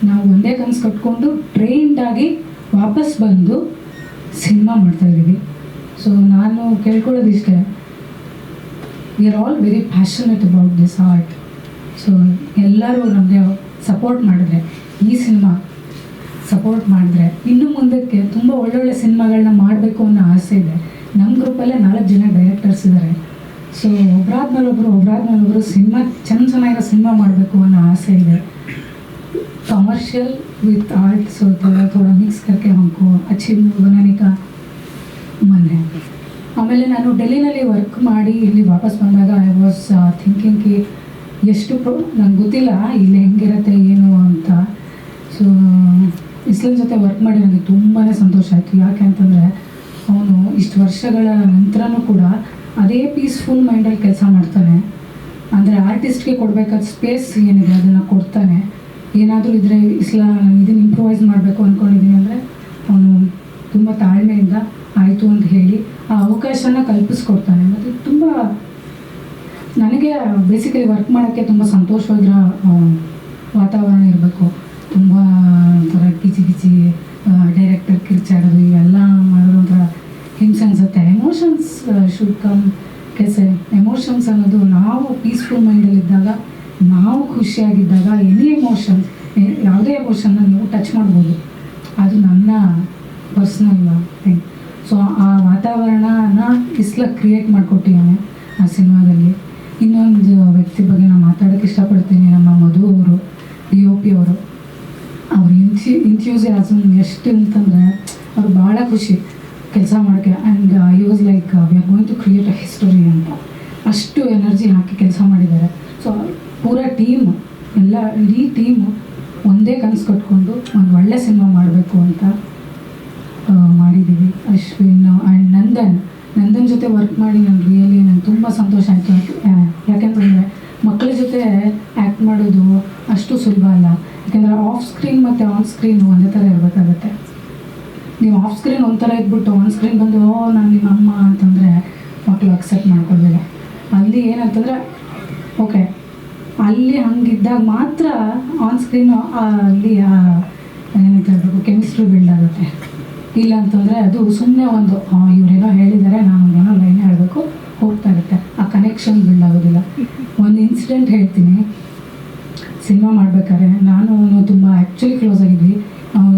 Speaker 6: ನಾವು ಒಂದೇ ಕನಸು ಕಟ್ಕೊಂಡು ಟ್ರೈನ್ಡಾಗಿ ವಾಪಸ್ ಬಂದು ಸಿನಿಮಾ ಮಾಡ್ತಾಯಿದ್ದೀವಿ. ಸೊ ನಾನು ಕೇಳ್ಕೊಳ್ಳೋದಿಷ್ಟೇ, we are all very passionate about this art. So ಎಲ್ಲರೂ ನಮಗೆ ಸಪೋರ್ಟ್ ಮಾಡಿದ್ರೆ, ಈ ಸಿನಿಮಾ ಸಪೋರ್ಟ್ ಮಾಡಿದ್ರೆ ಇನ್ನು ಮುಂದಕ್ಕೆ ತುಂಬ ಒಳ್ಳೊಳ್ಳೆ ಸಿನಿಮಾಗಳನ್ನ ಮಾಡಬೇಕು ಅನ್ನೋ ಆಸೆ ಇದೆ. ನಮ್ಮ ಗ್ರೂಪಲ್ಲೇ 4 ಜನ ಡೈರೆಕ್ಟರ್ಸ್ ಇದ್ದಾರೆ. ಸೊ ಒಬ್ಬರಾದ್ಮೇಲೆ ಸಿನಿಮಾ ಚೆನ್ನಾಗಿರೋ ಸಿನಿಮಾ ಮಾಡಬೇಕು ಅನ್ನೋ ಆಸೆ ಇದೆ. कमर्शियल विथ आर्ट, सो थोड़ा मिक्स करके हमको अच्छी बनाने का मन है. ಆಮೇಲೆ ನಾನು ಡೆಲ್ಲಿನಲ್ಲಿ ವರ್ಕ್ ಮಾಡಿ ಇಲ್ಲಿ ವಾಪಸ್ ಬಂದಾಗ ಐ ವಾಸ್ ಥಿಂಕಿಂಗ್ ಕಿ ಎಷ್ಟು ನಂಗೆ ಗೊತ್ತಿಲ್ಲ ಇಲ್ಲಿ ಹೆಂಗಿರುತ್ತೆ ಏನು ಅಂತ. ಸೊ ಇಸ್ಲಾಂ ಜೊತೆ ವರ್ಕ್ ಮಾಡಿ ನನಗೆ ತುಂಬಾ ಸಂತೋಷ ಆಯಿತು. ಯಾಕೆ ಅಂತಂದರೆ ಅವನು ಇಷ್ಟು ವರ್ಷಗಳ ನಂತರನೂ ಕೂಡ ಅದೇ ಪೀಸ್ಫುಲ್ ಮೈಂಡಲ್ಲಿ ಕೆಲಸ ಮಾಡ್ತಾನೆ. ಅಂದರೆ ಆರ್ಟಿಸ್ಟ್ಗೆ ಕೊಡಬೇಕಾದ ಸ್ಪೇಸ್ ಏನಿದೆ ಅದನ್ನು ಕೊಡ್ತಾನೆ. ಏನಾದರೂ ಇದ್ದರೆ ಇಸ್ಲಾ ನಾನು ಇದನ್ನು ಇಂಪ್ರೂವೈಸ್ ಮಾಡಬೇಕು ಅಂದ್ಕೊಂಡಿದ್ದೀನಿ ಅಂದರೆ ಅವನು ತುಂಬ ತಾಳ್ಮೆಯಿಂದ ಆಯಿತು ಅಂತ ಹೇಳಿ ಆ ಅವಕಾಶನ ಕಲ್ಪಿಸ್ಕೊಡ್ತಾನೆ. ಮತ್ತು ತುಂಬ ನನಗೆ ಬೇಸಿಕಲಿ ವರ್ಕ್ ಮಾಡೋಕ್ಕೆ ತುಂಬ ಸಂತೋಷವಾಗಿರೋ ವಾತಾವರಣ ಇರಬೇಕು. ತುಂಬ ಒಂಥರ ಕಿಚಿ ಡೈರೆಕ್ಟರ್ ಕಿರ್ಚಾಡೋದು ಇವೆಲ್ಲ ಮಾಡೋದು ಒಂಥರ ಹಿಂಸೆ ಅನಿಸುತ್ತೆ. Emotions should come. ಕೆಸೆ ಎಮೋಷನ್ಸ್ ಅನ್ನೋದು ನಾವು ಪೀಸ್ಫುಲ್ ಮೈಂಡಲ್ಲಿದ್ದಾಗ, ನಾವು ಖುಷಿಯಾಗಿದ್ದಾಗ ಎನಿ ಎಮೋಷನ್ಸ್, ಯಾವುದೇ ಎಮೋಷನ್ನ ನೀವು ಟಚ್ ಮಾಡ್ಬೋದು. ಅದು ನನ್ನ ಪರ್ಸ್ನಲ್ ಥಿಂಗ್. ಸೊ ಆ ವಾತಾವರಣನ ಇಸ್ಲಾ ಕ್ರಿಯೇಟ್ ಮಾಡಿಕೊಟ್ಟಿದ್ದಾನೆ ಆ ಸಿನಿಮಾದಲ್ಲಿ. ಇನ್ನೊಂದು ವ್ಯಕ್ತಿ ಬಗ್ಗೆ ನಾನು ಮಾತಾಡೋಕ್ಕೆ ಇಷ್ಟಪಡ್ತೀನಿ. ನಮ್ಮ ಮಧು ಅವರು, DOP ಅವರು, ಅವ್ರ ಇಂಥ್ಯೂಸಿಯಾಸಮ್ ಎಷ್ಟು ಅಂತಂದರೆ ಅವ್ರು ಭಾಳ ಖುಷಿ ಕೆಲಸ ಮಾಡೋಕ್ಕೆ. And you was like we are going to create a history ಅಂತ ಅಷ್ಟು ಎನರ್ಜಿ ಹಾಕಿ ಕೆಲಸ ಮಾಡಿದ್ದಾರೆ. ಸೊ ಪೂರ ಟೀಮ್, ಇಡೀ ಟೀಮು ಒಂದೇ ಕನಸು ಕಟ್ಕೊಂಡು ಒಂದು ಒಳ್ಳೆ ಸಿನಿಮಾ ಮಾಡಬೇಕು ಅಂತ ಮಾಡಿದ್ದೀವಿ. ಅಶ್ವಿನ್ ಆ್ಯಂಡ್ ನಂದನ್ ಜೊತೆ ವರ್ಕ್ ಮಾಡಿ ನಂಗೆ ತುಂಬ ಸಂತೋಷ ಆಯಿತು. ಯಾಕೆಂತಂದರೆ ಮಕ್ಕಳ ಜೊತೆ ಆ್ಯಕ್ಟ್ ಮಾಡೋದು ಅಷ್ಟು ಸುಲಭ ಅಲ್ಲ. ಯಾಕೆಂದರೆ ಆಫ್ ಸ್ಕ್ರೀನ್ ಮತ್ತು ಆನ್ ಸ್ಕ್ರೀನ್ ಒಂದೇ ಥರ ಇರಬೇಕಾಗತ್ತೆ. ನೀವು ಆಫ್ ಸ್ಕ್ರೀನ್ ಒಂಥರ ಇದ್ಬಿಟ್ಟು ಆನ್ ಸ್ಕ್ರೀನ್ ಬಂದು ನಾನು ನಿಮ್ಮ ಅಮ್ಮ ಅಂತಂದರೆ ಮಕ್ಕಳು ಅಕ್ಸೆಪ್ಟ್ ಮಾಡ್ಕೊಳ್ಬೇಕು. ಅಲ್ಲಿ ಏನಂತಂದರೆ ಓಕೆ, ಅಲ್ಲಿ ಹಂಗಿದ್ದಾಗ ಮಾತ್ರ ಆನ್ ಸ್ಕ್ರೀನು ಅಲ್ಲಿ ಏನಂತ ಹೇಳಬೇಕು, ಕೆಮಿಸ್ಟ್ರಿ ಬಿಲ್ಡ್ ಆಗುತ್ತೆ. ಇಲ್ಲ ಅಂತಂದರೆ ಅದು ಸುಮ್ಮನೆ ಒಂದು ಇವರೇನೋ ಹೇಳಿದ್ದಾರೆ, ನಾನೊಂದೇನೋ ಲೈನ್ ಹೇಳಬೇಕು, ಹೋಗ್ತಾ ಇರುತ್ತೆ, ಆ ಕನೆಕ್ಷನ್ ಬಿಲ್ಡ್ ಆಗೋದಿಲ್ಲ. ಒಂದು ಇನ್ಸಿಡೆಂಟ್ ಹೇಳ್ತೀನಿ. ಸಿನಿಮಾ ಮಾಡ್ಬೇಕಾದ್ರೆ ನಾನು ತುಂಬ ಆ್ಯಕ್ಚುಲಿ ಕ್ಲೋಸ್ ಆಗಿದ್ವಿ.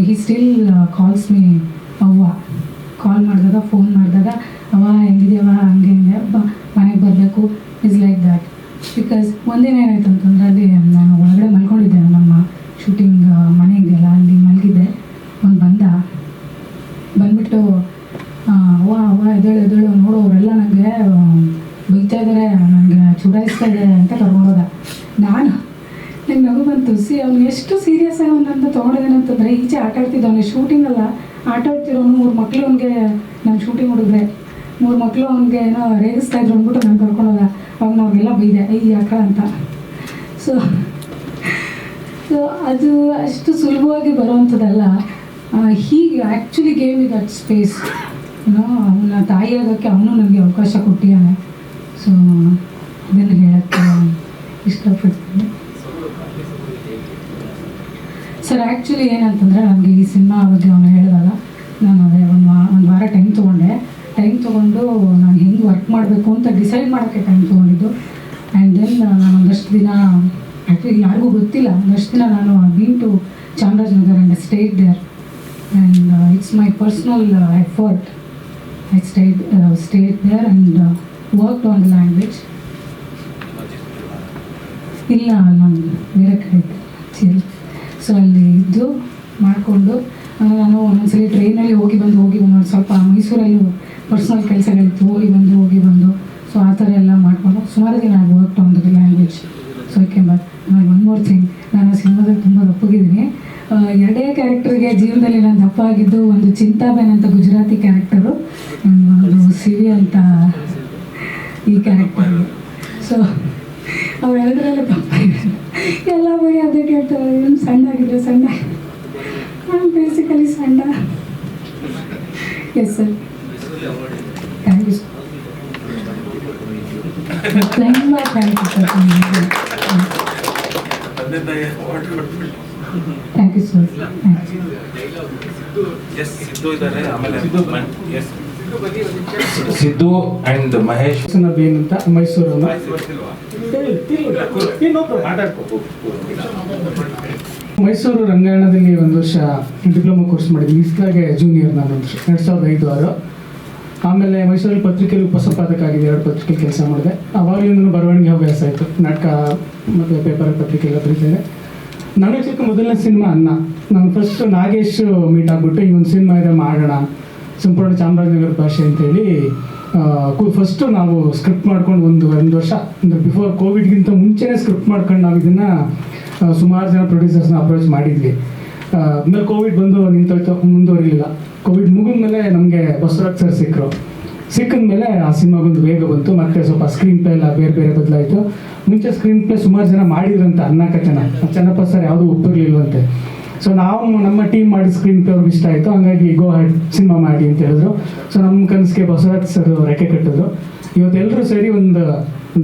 Speaker 6: ಹಿ ಸ್ಟಿಲ್ ಕಾಲ್ಸ್ ಮೀ ಅವ್ವ ಕಾಲ್ ಮಾಡಿದಾಗ ಫೋನ್ ಮಾಡಿದಾಗ ಅವ ಹೆಂಗಿದೆಯವ ಹಂಗೆ ಹಿಂಗೆ ಮನೆಗೆ ಬರಬೇಕು ಇಸ್ ಲೈಕ್ ದ್ಯಾಟ್. ಬಿಕಾಸ್ ಒಂದಿನ ಏನಾಯ್ತು ಅಂತಂದರೆ ಅಲ್ಲಿ ನಾನು ಒಳಗಡೆ ಮಲ್ಕೊಂಡಿದ್ದೆ, ನಮ್ಮ ಶೂಟಿಂಗ್ ಮನೆ ಇದೆಯಲ್ಲ ಅಲ್ಲಿ ಮಲಗಿದ್ದೆ. ಬಂದ್ಬಿಟ್ಟು ಅವ್ವ ಎದ್ದೇಳು ನೋಡು ಅವರೆಲ್ಲ ನನಗೆ ಬೈತಾ ಇದ್ದಾರೆ, ನನಗೆ ಚುಡಾಯಿಸ್ತಾ ಇದ್ದಾರೆ ಅಂತ ಕರ್ಕೊಂಡೋದ. ನಾನು ನಂಗೆ ನಗು ಬಂತು. ಅವ್ನು ಎಷ್ಟು ಸೀರಿಯಸ್ ಆಗಿ ಅವನಂತ ತೊಗೊಂಡಿದ್ದಾನೆ ಅಂತಂದರೆ, ಈಚೆ ಆಟ ಆಡ್ತಿದ್ದ ಅವನಿಗೆ ಶೂಟಿಂಗಲ್ಲ ಆಟ ಆಡ್ತಿರೋನು. 3 ಮಕ್ಕಳು ಅವನಿಗೆ, ನಮ್ಮ ಶೂಟಿಂಗ್ ಹುಡುಗ್ರೆ 3 ಮಕ್ಕಳು ಅವನಿಗೆ ಏನೋ ರೇಗಿಸ್ತಾ ಇದ್ರು ಅಂದ್ಬಿಟ್ಟು ನಾನು ಕರ್ಕೊಂಡೋದ. ಅವಾಗ ಅವ್ರಿಗೆಲ್ಲ ಬೈದೆ ಯಾಕ ಅಂತ. ಸೊ ಅದು ಅಷ್ಟು ಸುಲಭವಾಗಿ ಬರುವಂಥದ್ದಲ್ಲ. ಹೀಗೆ actually gave me that space, ಅವನ ತಾಯಿ ಆಗೋಕ್ಕೆ ಅವನು ನನಗೆ ಅವಕಾಶ ಕೊಟ್ಟಿದ್ದಾನೆ. ಸೊ ಅದನ್ನು ಹೇಳೋಕ್ಕೆ ಇಷ್ಟಪಡ್ತೀನಿ. ಸರ್ ಆ್ಯಕ್ಚುಲಿ ಏನಂತಂದರೆ ನನಗೆ ಈ ಸಿನಿಮಾ ಬಗ್ಗೆ ಅವನು ಹೇಳಿದಾಗ ನಾನು ಅದೇ ಒಂದು ವಾರ ಟೈಮ್ ತೊಗೊಂಡು ನಾನು ಹೆಂಗೆ ವರ್ಕ್ ಮಾಡಬೇಕು ಅಂತ ಡಿಸೈಡ್ ಮಾಡೋಕ್ಕೆ ಟೈಮ್ ತೊಗೊಂಡಿದ್ದು. ಆ್ಯಂಡ್ ದೆನ್ ನಾನು ಒಂದಷ್ಟು ದಿನ ಆ್ಯಕ್ಚುಲಿ ಯಾರಿಗೂ ಗೊತ್ತಿಲ್ಲ, ಒಂದಷ್ಟು ದಿನ ನಾನು been to Chamarajanagar and stayed there and it's my personal effort. I stayed there and worked on the language. ಇಲ್ಲ ನಾನು ಬೇರೆ ಕಡೆ ಇದ್ದೆ. ಸೊ ಅಲ್ಲಿ ಇದ್ದು ಮಾಡಿಕೊಂಡು ನಾನು ಒಂದೊಂದ್ಸಲಿ ಟ್ರೈನಲ್ಲಿ ಹೋಗಿ ಬಂದು ಒಂದು ಸ್ವಲ್ಪ ಮೈಸೂರಲ್ಲೂ ಪರ್ಸ್ನಲ್ ಕೆಲಸಗಳಿತ್ತು, ಹೋಗಿ ಬಂದು ಸೊ ಆ ಥರ ಎಲ್ಲ ಮಾಡಿಕೊಂಡು ಸುಮಾರು ದಿನ I worked on the language. So I but one more thing, ನಾನು ಸಿನಿಮಾದಲ್ಲಿ ತುಂಬ ದಪ್ಪಗಿದ್ದೀನಿ. 2 ಕ್ಯಾರೆಕ್ಟರ್ಗೆ ಜೀವನದಲ್ಲಿ ನಾನು ದಪ್ಪ ಆಗಿದ್ದು, ಒಂದು ಚಿಂತಾಬೇನ್ ಅಂತ ಗುಜರಾತಿ ಕ್ಯಾರೆಕ್ಟರು, ಒಂದು ಸಿವಿ ಅಂತ ಈ ಕ್ಯಾರೆಕ್ಟರ್. ಸೊ ಅವೆರಡರಲ್ಲೂ ದಪ್ಪ ಎಲ್ಲ ಬರೀ ಅದೇ ಕೇಳ್ತಾರೆ, ಏನು ಸಣ್ಣ ನಾನು ಬೇಸಿಕಲಿ ಸಣ್ಣ. Yes sir, thank you sir, ತುಂಬ thank you sir. Thank you sir.
Speaker 3: Siddu and Mahesh
Speaker 7: ಏನಂತ ಮೈಸೂರು ಮೈಸೂರು ರಂಗಾಯಣದಲ್ಲಿ 1 ವರ್ಷ ಡಿಪ್ಲೊಮಾ ಕೋರ್ಸ್ ಮಾಡಿದ್ವಿ. ಇಸ್ಲಾಗೆ ಜೂನಿಯರ್ ನಾನು 2005-6. ಆಮೇಲೆ ಮೈಸೂರಲ್ಲಿ ಪತ್ರಿಕೆಯಲ್ಲಿ ಉಪಸಂಪಾದಕ ಆಗಿದೆ, 2 ಪತ್ರಿಕೆಯಲ್ಲಿ ಕೆಲಸ ಮಾಡಿದೆ. ಅವಾಗಲೂ ಬರವಣಿಗೆ ಹವ್ಯಾಸ ಆಯಿತು, ನಾಟಕ ಮತ್ತು ಪೇಪರ್ ಪತ್ರಿಕೆ ಎಲ್ಲ ಬರೀತಿದೆ. ನನಗೆ ಸಿಕ್ಕ ಮೊದಲನೇ ಸಿನಿಮಾ ಅನ್ನ. ನಾನು ಫಸ್ಟ್ ನಾಗೇಶ್ ಮೀಟ್ ಆಗಿಬಿಟ್ಟು ಈ ಒಂದು ಸಿನಿಮಾ ಇದೆ ಮಾಡೋಣ, ಸಂಪೂರ್ಣ ಚಾಮರಾಜನಗರ ಭಾಷೆ ಅಂತೇಳಿ ಫಸ್ಟು ನಾವು ಸ್ಕ್ರಿಪ್ಟ್ ಮಾಡ್ಕೊಂಡು ಒಂದು ವರ್ಷ ಅಂದರೆ ಬಿಫೋರ್ ಕೋವಿಡ್ಗಿಂತ ಮುಂಚೆನೇ ಸ್ಕ್ರಿಪ್ಟ್ ಮಾಡ್ಕೊಂಡು ನಾವು ಇದನ್ನು ಸುಮಾರು ಜನ ಪ್ರೊಡ್ಯೂಸರ್ಸ್ನ ಅಪ್ರೋಚ್ ಮಾಡಿದ್ವಿ. ಆಮೇಲೆ ಕೋವಿಡ್ ಬಂದು ನಿಂತೋಯ್ತು, ಮುಂದುವರಿಲಿಲ್ಲ. ಕೋವಿಡ್ ಮುಗಿದ್ಮೇಲೆ ನಮಗೆ ಬಸವರಾಜ್ ಸರ್ ಸಿಕ್ಕಿದ್ಮೇಲೆ ಆ ಸಿನಿಮಾಗೊಂದು ವೇಗ ಬಂತು. ಮತ್ತೆ ಸ್ವಲ್ಪ ಸ್ಕ್ರೀನ್ ಪ್ಲೇ ಎಲ್ಲ ಬೇರೆ ಬದಲಾಯಿತು. ಮುಂಚೆ ಸ್ಕ್ರೀನ್ ಪ್ಲೇ ಸುಮಾರು ಜನ ಮಾಡಿದ್ರಂತೆ ಅನ್ನ ಕಥೆನ, ಚೆನ್ನಪ್ಪ ಸರ್ ಯಾವುದೂ ಒಪ್ಪಿರಲಿಲ್ವಂತೆ. ಸೊ ನಾವು ನಮ್ಮ ಟೀಮ್ ಮಾಡಿ ಸ್ಕ್ರೀನ್ ಪ್ಲೇ ಅವ್ರಿಗೆ ಇಷ್ಟ ಆಯಿತು, ಹಂಗಾಗಿ ಗೋ ಹೆಡ್ ಸಿನಿಮಾ ಮಾಡಿ ಅಂತ ಹೇಳಿದ್ರು. ಸೊ ನಮ್ಮ ಕನಸಿಗೆ ಬಸವರಾಜ್ ಸರ್ ರೆಕ್ಕೆ ಕಟ್ಟಿದ್ರು. ಇವತ್ತೆಲ್ಲರೂ ಸೇರಿ ಒಂದು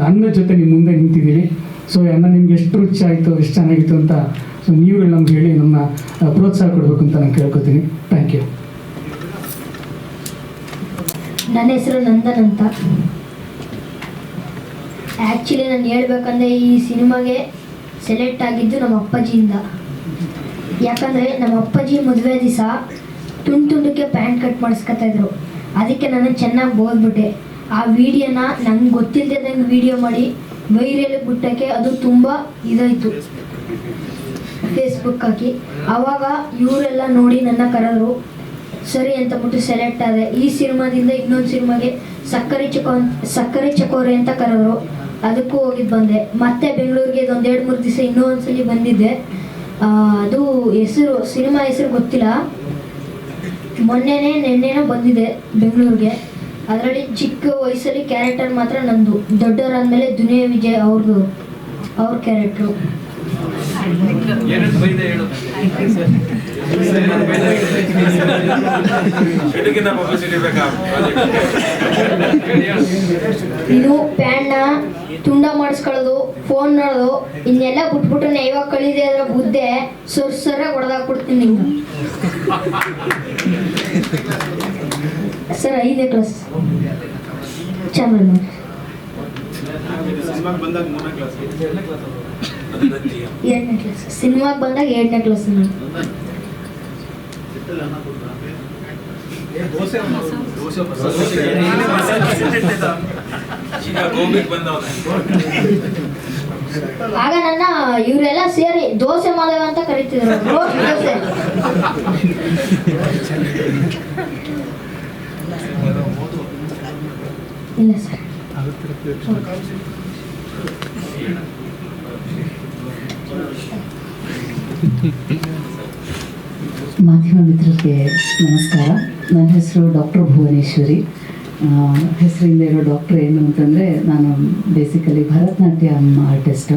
Speaker 7: ಅನ್ನದ ಜೊತೆ ನಿಮ್ಮ ಮುಂದೆ ನಿಂತಿದ್ದೀವಿ. ಸೊ ಅನ್ನ ನಿಮ್ಗೆ ಎಷ್ಟು ರುಚಿ ಆಯಿತು, ಎಷ್ಟು ಚೆನ್ನಾಗಿತ್ತು ಅಂತ ಸೊ ನೀವುಗಳು ನಮ್ಗೆ ಹೇಳಿ ನಮ್ಮ ಪ್ರೋತ್ಸಾಹ ಕೊಡಬೇಕು ಅಂತ ನಾನು ಕೇಳ್ಕೊತೀನಿ. Thank you.
Speaker 8: ನನ್ನ ಹೆಸರು ನಂದನ್ ಅಂತ. ಆ್ಯಕ್ಚುಲಿ ನಾನು ಹೇಳ್ಬೇಕಂದ್ರೆ ಈ ಸಿನಿಮಾಗೆ ಸೆಲೆಕ್ಟ್ ಆಗಿದ್ದು ನಮ್ಮ ಅಪ್ಪಾಜಿಯಿಂದ. ಯಾಕಂದರೆ ನಮ್ಮ ಅಪ್ಪಾಜಿ ಮದುವೆ ದಿವಸ ತುಂಡಕ್ಕೆ ಪ್ಯಾಂಟ್ ಕಟ್ ಮಾಡಿಸ್ಕೊತಾಯಿದ್ರು. ಅದಕ್ಕೆ ನಾನು ಚೆನ್ನಾಗಿ ಬೋದ್ಬಿಟ್ಟೆ. ಆ ವಿಡಿಯೋನ ನಂಗೆ ಗೊತ್ತಿಲ್ಲದಂಗೆ ವಿಡಿಯೋ ಮಾಡಿ ವೈರಲ್ ಬಿಟ್ಟಕ್ಕೆ ಅದು ತುಂಬ ಇದಾಯಿತು, ಫೇಸ್ಬುಕ್ ಹಾಕಿ. ಆವಾಗ ಇವರೆಲ್ಲ ನೋಡಿ ನನ್ನ ಕರೆದ್ರು, ಸರಿ ಅಂತ ಬಿಟ್ಟು ಸೆಲೆಕ್ಟ್ ಆದೆ. ಈ ಸಿನಿಮಾದಿಂದ ಇನ್ನೊಂದು ಸಿನಿಮಾಗೆ ಸಕ್ಕರೆ ಚಕೋರೆ ಅಂತ ಕರೆದ್ರು, ಅದಕ್ಕೂ ಹೋಗಿದ್ದು ಬಂದೆ. ಮತ್ತೆ ಬೆಂಗಳೂರಿಗೆ ಇದೊಂದು 2-3 ದಿವಸ ಇನ್ನೂ ಒಂದ್ಸಲಿ ಬಂದಿದ್ದೆ. ಅದು ಸಿನಿಮಾ ಹೆಸರು ಗೊತ್ತಿಲ್ಲ, ನೆನ್ನೆನೋ ಬಂದಿದೆ ಬೆಂಗಳೂರಿಗೆ. ಅದರಲ್ಲಿ ಚಿಕ್ಕ ವಯಸ್ಸಲ್ಲಿ ಕ್ಯಾರೆಕ್ಟರ್ ಮಾತ್ರ ನಂದು. ದೊಡ್ಡವರಾದ್ಮೇಲೆ ದುನಿಯಾ ವಿಜಯ್ ಅವ್ರ ಕ್ಯಾರೆಕ್ಟ್ರು. ಇನ್ನು ಪ್ಯಾಂಟ್ನ ತುಂಡ ಮಾಡಿಸ್ಕೊಳ್ಳೋದು, ಫೋನ್ ನೋಡೋದು, ಇನ್ನೆಲ್ಲ ಬಿಟ್ಬಿಟ್ಟು ಇವಾಗ ಕಳಿದೆ ಅದರ ಬುದ್ಧೆ ಸೊರ್ಸರ ಹೊಡೆದಾಕ್ಬಿಡ್ತೀನಿ ನೀವು. ಸರ್ 5ನೇ ಕ್ಲಾಸ್ ಚಾಮರಾಜನಗರ. 2ನೇ ಕ್ಲಾಸ್ ಸಿನಿಮಾಗೆ ಬಂದಾಗ 2ನೇ ಕ್ಲಾಸ್. ಆಗ ನನ್ನ ಇವರೆಲ್ಲ ಸೇರಿ ದೋಸೆ ಮಾದೇವ ಅಂತ ಕರೀತಿದ್ರು. ರೋಸ್ಟ್ ದೋಸೆ. ಇಲ್ಲ ಸರ್.
Speaker 9: ಮಾಧ್ಯಮ ಮಿತ್ರರಿಗೆ ನಮಸ್ಕಾರ. ನನ್ನ ಹೆಸರು ಡಾಕ್ಟರ್ ಭುವನೇಶ್ವರಿ. ಹೆಸರಿಂದ ಇರೋ ಡಾಕ್ಟರ್ ಏನು ಅಂತಂದರೆ, ನಾನು ಬೇಸಿಕಲಿ ಭರತನಾಟ್ಯಂ ಆರ್ಟಿಸ್ಟು.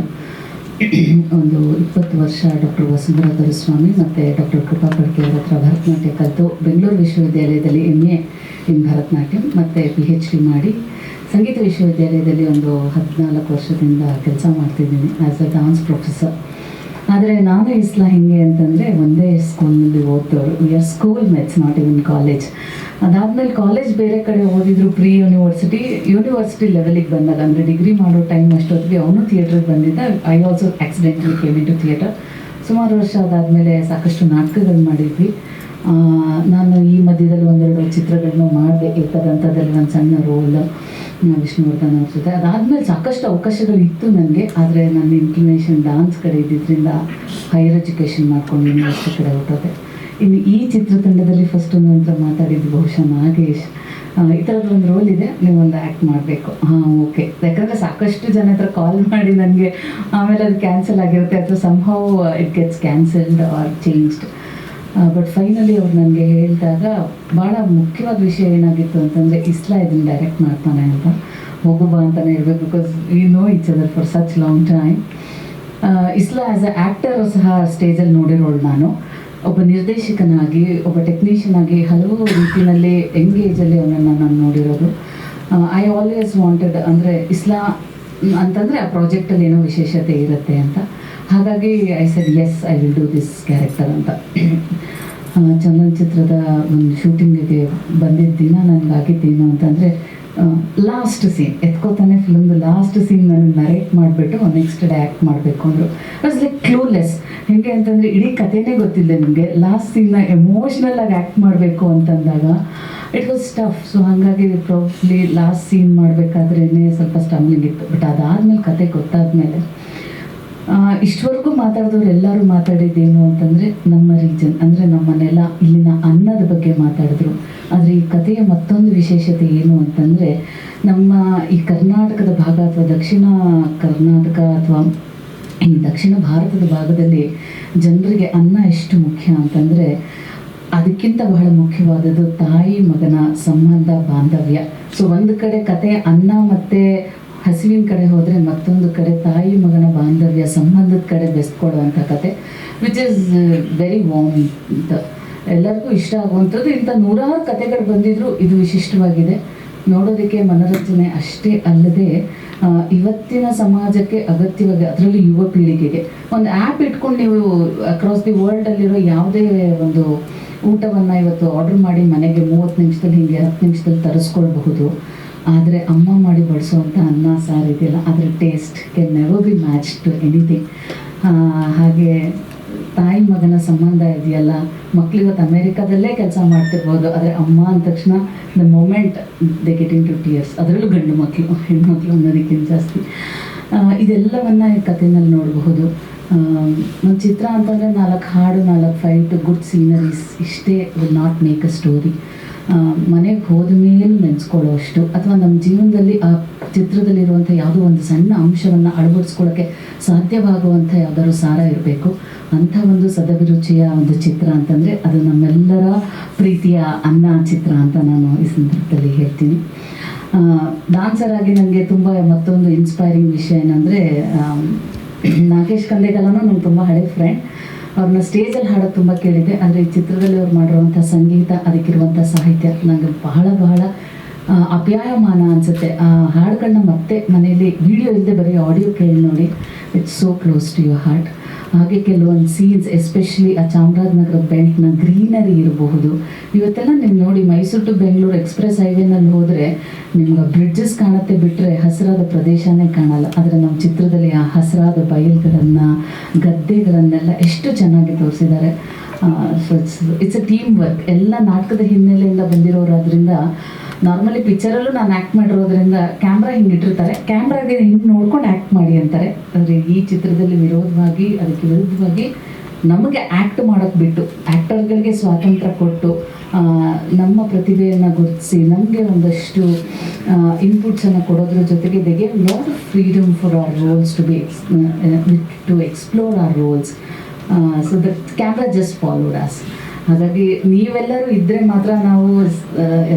Speaker 9: ಒಂದು 20 ವರ್ಷ ಡಾಕ್ಟರ್ ವಸುಂಧರಾ ದೊರೆಸ್ವಾಮಿ ಮತ್ತು ಡಾಕ್ಟರ್ ಕೃಪಾ ಪಡ್ಕೆ ಅವ್ರ ಹತ್ರ ಭರತನಾಟ್ಯ ಕಲಿತು ಬೆಂಗಳೂರು ವಿಶ್ವವಿದ್ಯಾಲಯದಲ್ಲಿ MA ಇನ್ ಭರತನಾಟ್ಯಂ ಮತ್ತು PhD ಮಾಡಿ ಸಂಗೀತ ವಿಶ್ವವಿದ್ಯಾಲಯದಲ್ಲಿ ಒಂದು 14 ವರ್ಷದಿಂದ ಕೆಲಸ ಮಾಡ್ತಿದ್ದೀನಿ ಆ್ಯಸ್ ಅ ಡಾನ್ಸ್ ಪ್ರೊಫೆಸರ್. ಆದರೆ ನಾನು ಇಸ್ಲಾ ಹೆಂಗೆ ಅಂತಂದರೆ, ಒಂದೇ ಸ್ಕೂಲ್ನಲ್ಲಿ ಓದ್ದವರು. We are school mates, not even college. ಅದಾದಮೇಲೆ ಕಾಲೇಜ್ ಬೇರೆ ಕಡೆ ಓದಿದ್ರು, ಪ್ರೀ ಯೂನಿವರ್ಸಿಟಿ ಲೆವೆಲಿಗೆ ಬಂದಾಗ, ಅಂದರೆ ಡಿಗ್ರಿ ಮಾಡೋ ಟೈಮ್ ಅಷ್ಟೊತ್ತಿಗೆ ಅವನು ಥಿಯೇಟ್ರಿಗೆ ಬಂದಿದ್ದ. I also accidentally came into theatre. ಸುಮಾರು ವರ್ಷ ಅದಾದಮೇಲೆ ಸಾಕಷ್ಟು ನಾಟಕಗಳು ಮಾಡಿದ್ವಿ. ನಾನು ಈ ಮಧ್ಯದಲ್ಲಿ 1-2 ಚಿತ್ರಗಳನ್ನೂ ಮಾಡಿದೆ. ಏಕದಂತದಲ್ಲಿ ಒಂದು ಸಣ್ಣ ರೋಲ್ ವಿಷ್ಣುವರ್ಧನ್ ಅವ್ರ ಜೊತೆ. ಅದಾದಮೇಲೆ ಸಾಕಷ್ಟು ಅವಕಾಶಗಳು ಇತ್ತು ನನಗೆ. ಆದರೆ ನನ್ನ ಇನ್ಕ್ಲಿನೇಷನ್ ಡಾನ್ಸ್ ಕಡೆ ಇದ್ದಿದ್ದರಿಂದ ಹೈಯರ್ ಎಜುಕೇಷನ್ ಮಾಡ್ಕೊಂಡು ಯೂನಿವರ್ಸಿಟಿ ಕಡೆ ಹೊರಟೋದೆ. ಇನ್ನು ಈ ಚಿತ್ರತಂಡದಲ್ಲಿ ಫಸ್ಟ್ ನಂತರ ಮಾತಾಡಿದ್ದು ಬಹುಶಃ ನಾಗೇಶ್. ಈ ಥರದ್ದು ಒಂದು ರೋಲ್ ಇದೆ, ನೀವೊಂದು ಆ್ಯಕ್ಟ್ ಮಾಡಬೇಕು. ಓಕೆ. ಯಾಕಂದರೆ ಸಾಕಷ್ಟು ಜನ ಹತ್ರ ಕಾಲ್ ಮಾಡಿ ನನಗೆ ಆಮೇಲೆ ಅದು ಕ್ಯಾನ್ಸಲ್ ಆಗಿರುತ್ತೆ, ಅಥವಾ somehow it gets cancelled or changed. But finally ಅವ್ರು ನನಗೆ ಹೇಳಿದಾಗ ಭಾಳ ಮುಖ್ಯವಾದ ವಿಷಯ ಏನಾಗಿತ್ತು ಅಂತಂದರೆ, ಇಸ್ಲಾ ಇದನ್ನು ಡೈರೆಕ್ಟ್ ಮಾಡ್ತಾನೆ ಅಂತ. ಹೋಗು ಬಾ ಅಂತಲೇ ಹೇಳ್ಬೇಕು, because we know each other for such long time. ಇಸ್ಲಾ ಆ್ಯಸ್ ಅ ಆ್ಯಕ್ಟರ್ ಸಹ ಸ್ಟೇಜಲ್ಲಿ ನೋಡಿರೋಳು ನಾನು. ಒಬ್ಬ ನಿರ್ದೇಶಕನಾಗಿ, ಒಬ್ಬ ಟೆಕ್ನಿಷಿಯನ್ ಆಗಿ ಹಲವು ರೀತಿಯಲ್ಲಿ ಎಂಗೇಜಲ್ಲಿ ಅವನನ್ನು ನಾನು ನೋಡಿರೋದು. ಐ ಆಲ್ವೇಸ್ ವಾಂಟೆಡ್, ಅಂದರೆ ಇಸ್ಲಾ ಅಂತಂದರೆ ಆ ಪ್ರಾಜೆಕ್ಟಲ್ಲಿ ಏನೋ ವಿಶೇಷತೆ ಇರುತ್ತೆ ಅಂತ. ಹಾಗಾಗಿ I said yes, I will do this character ಅಂತ. ಚಲನಚಿತ್ರದ ಒಂದು ಶೂಟಿಂಗಿಗೆ ಬಂದಿದ್ದ ದಿನ ನನಗಾಗಿದ್ದೇನು ಅಂತಂದರೆ, ಲಾಸ್ಟ್ ಸೀನ್ ಎತ್ಕೋತಾನೆ ಫಿಲ್ಮ್ದು ಲಾಸ್ಟ್ ಸೀನ್ ನನಗೆ ನರೇಟ್ ಮಾಡಿಬಿಟ್ಟು ನೆಕ್ಸ್ಟ್ ಡೇ ಆ್ಯಕ್ಟ್ ಮಾಡಬೇಕು ಅಂದರು. Was like clueless. ಹೇಗೆ ಅಂತಂದರೆ, ಇಡೀ ಕಥೆನೇ ಗೊತ್ತಿಲ್ಲ ನಿಮಗೆ, ಲಾಸ್ಟ್ ಸೀನ್ನ ಎಮೋಷ್ನಲ್ ಆಗಿ ಆ್ಯಕ್ಟ್ ಮಾಡಬೇಕು ಅಂತಂದಾಗ ಇಟ್ ವಾಸ್ ಟಫ್. ಸೊ ಹಾಗಾಗಿ ಪ್ರಾಬ್ಲಿ ಲಾಸ್ಟ್ ಸೀನ್ ಮಾಡಬೇಕಾದ್ರೇ ಸ್ವಲ್ಪ ಸ್ಟಮ್ಲಿಂಗ್ ಇತ್ತು. ಬಟ್ ಅದಾದಮೇಲೆ ಕತೆ ಗೊತ್ತಾದಮೇಲೆ ಇಷ್ಟವರೆಗೂ ಮಾತಾಡಿದವ್ರು ಎಲ್ಲರೂ ಮಾತಾಡಿದ್ದೇನು ಅಂತಂದರೆ, ನಮ್ಮ ರೀಜನ್ ಅಂದರೆ ನಮ್ಮ ನೆಲ, ಇಲ್ಲಿನ ಅನ್ನದ ಬಗ್ಗೆ ಮಾತಾಡಿದ್ರು. ಆದರೆ ಈ ಕಥೆಯ ಮತ್ತೊಂದು ವಿಶೇಷತೆ ಏನು ಅಂತಂದರೆ, ನಮ್ಮ ಈ ಕರ್ನಾಟಕದ ಭಾಗ ಅಥವಾ ದಕ್ಷಿಣ ಕರ್ನಾಟಕ ಅಥವಾ ಈ ದಕ್ಷಿಣ ಭಾರತದ ಭಾಗದಲ್ಲಿ ಜನರಿಗೆ ಅನ್ನ ಎಷ್ಟು ಮುಖ್ಯ ಅಂತಂದರೆ, ಅದಕ್ಕಿಂತ ಬಹಳ ಮುಖ್ಯವಾದದ್ದು ತಾಯಿ ಮಗನ ಸಂಬಂಧ, ಬಾಂಧವ್ಯ. ಸೊ ಒಂದು ಕಡೆ ಕತೆ ಅನ್ನ ಮತ್ತು ಹಸಿವಿನ ಕಡೆ ಹೋದರೆ, ಮತ್ತೊಂದು ಕಡೆ ತಾಯಿ ಮಗನ ಬಾಂಧವ್ಯ ಸಂಬಂಧದ ಕಡೆ ಬೆಸ್ಕೊಳ್ಳುವಂಥ ಕತೆ, ವಿಚ್ ಈಸ್ ವೆರಿ ವಾರ್ಮ್ ಅಂತ ಎಲ್ಲರಿಗೂ ಇಷ್ಟ ಆಗುವಂಥದ್ದು. ಇಂಥ 100 ಕತೆಗಳು ಬಂದಿದ್ರು, ಇದು ವಿಶಿಷ್ಟವಾಗಿದೆ. ನೋಡೋದಕ್ಕೆ ಮನೋರಂಜನೆ ಅಷ್ಟೇ ಅಲ್ಲದೆ ಇವತ್ತಿನ ಸಮಾಜಕ್ಕೆ ಅಗತ್ಯವಾಗಿ, ಅದರಲ್ಲಿ ಯುವ ಪೀಳಿಗೆಗೆ ಒಂದು ಆ್ಯಪ್ ಇಟ್ಕೊಂಡು ನೀವು ಅಕ್ರಾಸ್ ದಿ ವರ್ಲ್ಡಲ್ಲಿರೋ ಯಾವುದೇ ಒಂದು ಊಟವನ್ನು ಇವತ್ತು ಆರ್ಡ್ರ್ ಮಾಡಿ ಮನೆಗೆ 30 ನಿಮಿಷದಲ್ಲಿ, ಹೀಗೆ 10 ನಿಮಿಷದಲ್ಲಿ ತರಿಸ್ಕೊಳ್ಬಹುದು. ಆದರೆ ಅಮ್ಮ ಮಾಡಿ ಬಡಿಸೋವಂಥ ಅನ್ನ ಸಾರು ಇದೆಯಲ್ಲ, ಅದರ taste can never be match to anything. ಹಾಗೆ ತಾಯಿ ಮಗನ ಸಂಬಂಧ ಇದೆಯಲ್ಲ, ಮಕ್ಳು ಇವತ್ತು ಅಮೇರಿಕಾದಲ್ಲೇ ಕೆಲಸ ಮಾಡ್ತಿರ್ಬೋದು, ಆದರೆ ಅಮ್ಮ ಅಂದ ತಕ್ಷಣ the moment they get into tears. ಅದರಲ್ಲೂ ಗಂಡು ಮಕ್ಕಳು, ಹೆಣ್ಮಕ್ಳು ಅನ್ನೋದಕ್ಕಿಂತ ಜಾಸ್ತಿ. ಇದೆಲ್ಲವನ್ನು ಈ ಕಥೆನಲ್ಲಿ ನೋಡಬಹುದು. ಒಂದು ಚಿತ್ರ ಅಂತಂದರೆ 4 ಹಾಡು, 4 ಫೈಟ್, ಗುಡ್ ಸೀನರೀಸ್, ಇಷ್ಟೇ will not make a story. ಮನೆಗೆ ಹೋದ ಮೇಲೂ ನೆನೆಸ್ಕೊಳ್ಳೋ ಅಷ್ಟು, ಅಥವಾ ನಮ್ಮ ಜೀವನದಲ್ಲಿ ಆ ಚಿತ್ರದಲ್ಲಿರುವಂಥ ಯಾವುದೋ ಒಂದು ಸಣ್ಣ ಅಂಶವನ್ನು ಅಳವಡಿಸ್ಕೊಳ್ಳೋಕ್ಕೆ ಸಾಧ್ಯವಾಗುವಂಥ ಯಾವುದಾದ್ರು ಸಾರ ಇರಬೇಕು. ಅಂಥ ಒಂದು ಸದಭಿರುಚಿಯ ಒಂದು ಚಿತ್ರ ಅಂತಂದರೆ ಅದು ನಮ್ಮೆಲ್ಲರ ಪ್ರೀತಿಯ ಅನ್ನ ಚಿತ್ರ ಅಂತ ನಾನು ಈ ಸಂದರ್ಭದಲ್ಲಿ ಹೇಳ್ತೀನಿ. ಡಾನ್ಸರ್ ಆಗಿ ನನಗೆ ತುಂಬ ಮತ್ತೊಂದು ಇನ್ಸ್ಪೈರಿಂಗ್ ವಿಷಯ ಏನಂದರೆ, ನಾಗೇಶ್ ಕಂದೇಕಲನೂ ನಂಗೆ ತುಂಬ ಹಳೆ ಫ್ರೆಂಡ್. ಅವ್ರನ್ನ ಸ್ಟೇಜಲ್ಲಿ ಹಾಡೋದು ತುಂಬ ಕೇಳಿದ್ದೆ. ಆದರೆ ಈ ಚಿತ್ರದಲ್ಲಿ ಅವ್ರು ಮಾಡಿರುವಂಥ ಸಂಗೀತ, ಅದಕ್ಕಿರುವಂಥ ಸಾಹಿತ್ಯ ನನಗೆ ಬಹಳ ಅಪ್ಯಾಯಮಾನ ಅನಿಸುತ್ತೆ. ಆ ಹಾಡುಗಳನ್ನ ಮತ್ತೆ ಮನೆಯಲ್ಲಿ ವಿಡಿಯೋ ಇಲ್ಲದೆ ಬರೀ ಆಡಿಯೋ ಕೇಳಿ ನೋಡಿ, it's so close to your heart. ಹಾಗೆ ಕೆಲವೊಂದು ಸೀನ್ಸ್, ಎಸ್ಪೆಷಲಿ ಆ ಚಾಮರಾಜನಗರ ಬೆಲ್ಟ್ನ ಗ್ರೀನರಿ ಇರಬಹುದು. ಇವತ್ತೆಲ್ಲ ನೀವು ನೋಡಿ, ಮೈಸೂರು ಟು ಬೆಂಗಳೂರು ಎಕ್ಸ್ಪ್ರೆಸ್ ಹೈವೇನಲ್ಲಿ ಹೋದರೆ ನಿಮ್ಗೆ ಬ್ರಿಡ್ಜಸ್ ಕಾಣುತ್ತೆ ಬಿಟ್ಟರೆ ಹಸಿರಾದ ಪ್ರದೇಶನೇ ಕಾಣಲ್ಲ. ಆದರೆ ನಮ್ಮ ಚಿತ್ರದಲ್ಲಿ ಆ ಹಸಿರಾದ ಬಯಲುಗಳನ್ನು, ಗದ್ದೆಗಳನ್ನೆಲ್ಲ ಎಷ್ಟು ಚೆನ್ನಾಗಿ ತೋರಿಸಿದ್ದಾರೆ. So it's a team work. ಎಲ್ಲ ನಾಟಕದ ಹಿನ್ನೆಲೆಯಿಂದ ಬಂದಿರೋರಾದ್ರಿಂದ ನಾರ್ಮಲಿ ಪಿಕ್ಚರಲ್ಲೂ ನಾನು ಆ್ಯಕ್ಟ್ ಮಾಡಿರೋದ್ರಿಂದ ಕ್ಯಾಮ್ರಾ ಹಿಂಗೆ ಇಟ್ಟಿರ್ತಾರೆ, ಕ್ಯಾಮ್ರಾಗೆ ಹಿಂಗೆ ನೋಡ್ಕೊಂಡು ಆ್ಯಕ್ಟ್ ಮಾಡಿ ಅಂತಾರೆ. ಆದರೆ ಈ ಚಿತ್ರದಲ್ಲಿ ಅದಕ್ಕೆ ವಿರುದ್ಧವಾಗಿ ನಮಗೆ ಆ್ಯಕ್ಟ್ ಮಾಡೋಕ್ಕೆ ಬಿಟ್ಟು ಆ್ಯಕ್ಟರ್ಗಳಿಗೆ ಸ್ವಾತಂತ್ರ್ಯ ಕೊಟ್ಟು ನಮ್ಮ ಪ್ರತಿಭೆಯನ್ನು ಗುರುತಿಸಿ ನಮಗೆ ಒಂದಷ್ಟು ಇನ್ಪುಟ್ಸನ್ನು ಕೊಡೋದ್ರ ಜೊತೆಗೆ they gave lot of freedom for our roles to explore our roles. So the camera just followed us. ಹಾಗಾಗಿ ನೀವೆಲ್ಲರೂ ಇದ್ದರೆ ಮಾತ್ರ ನಾವು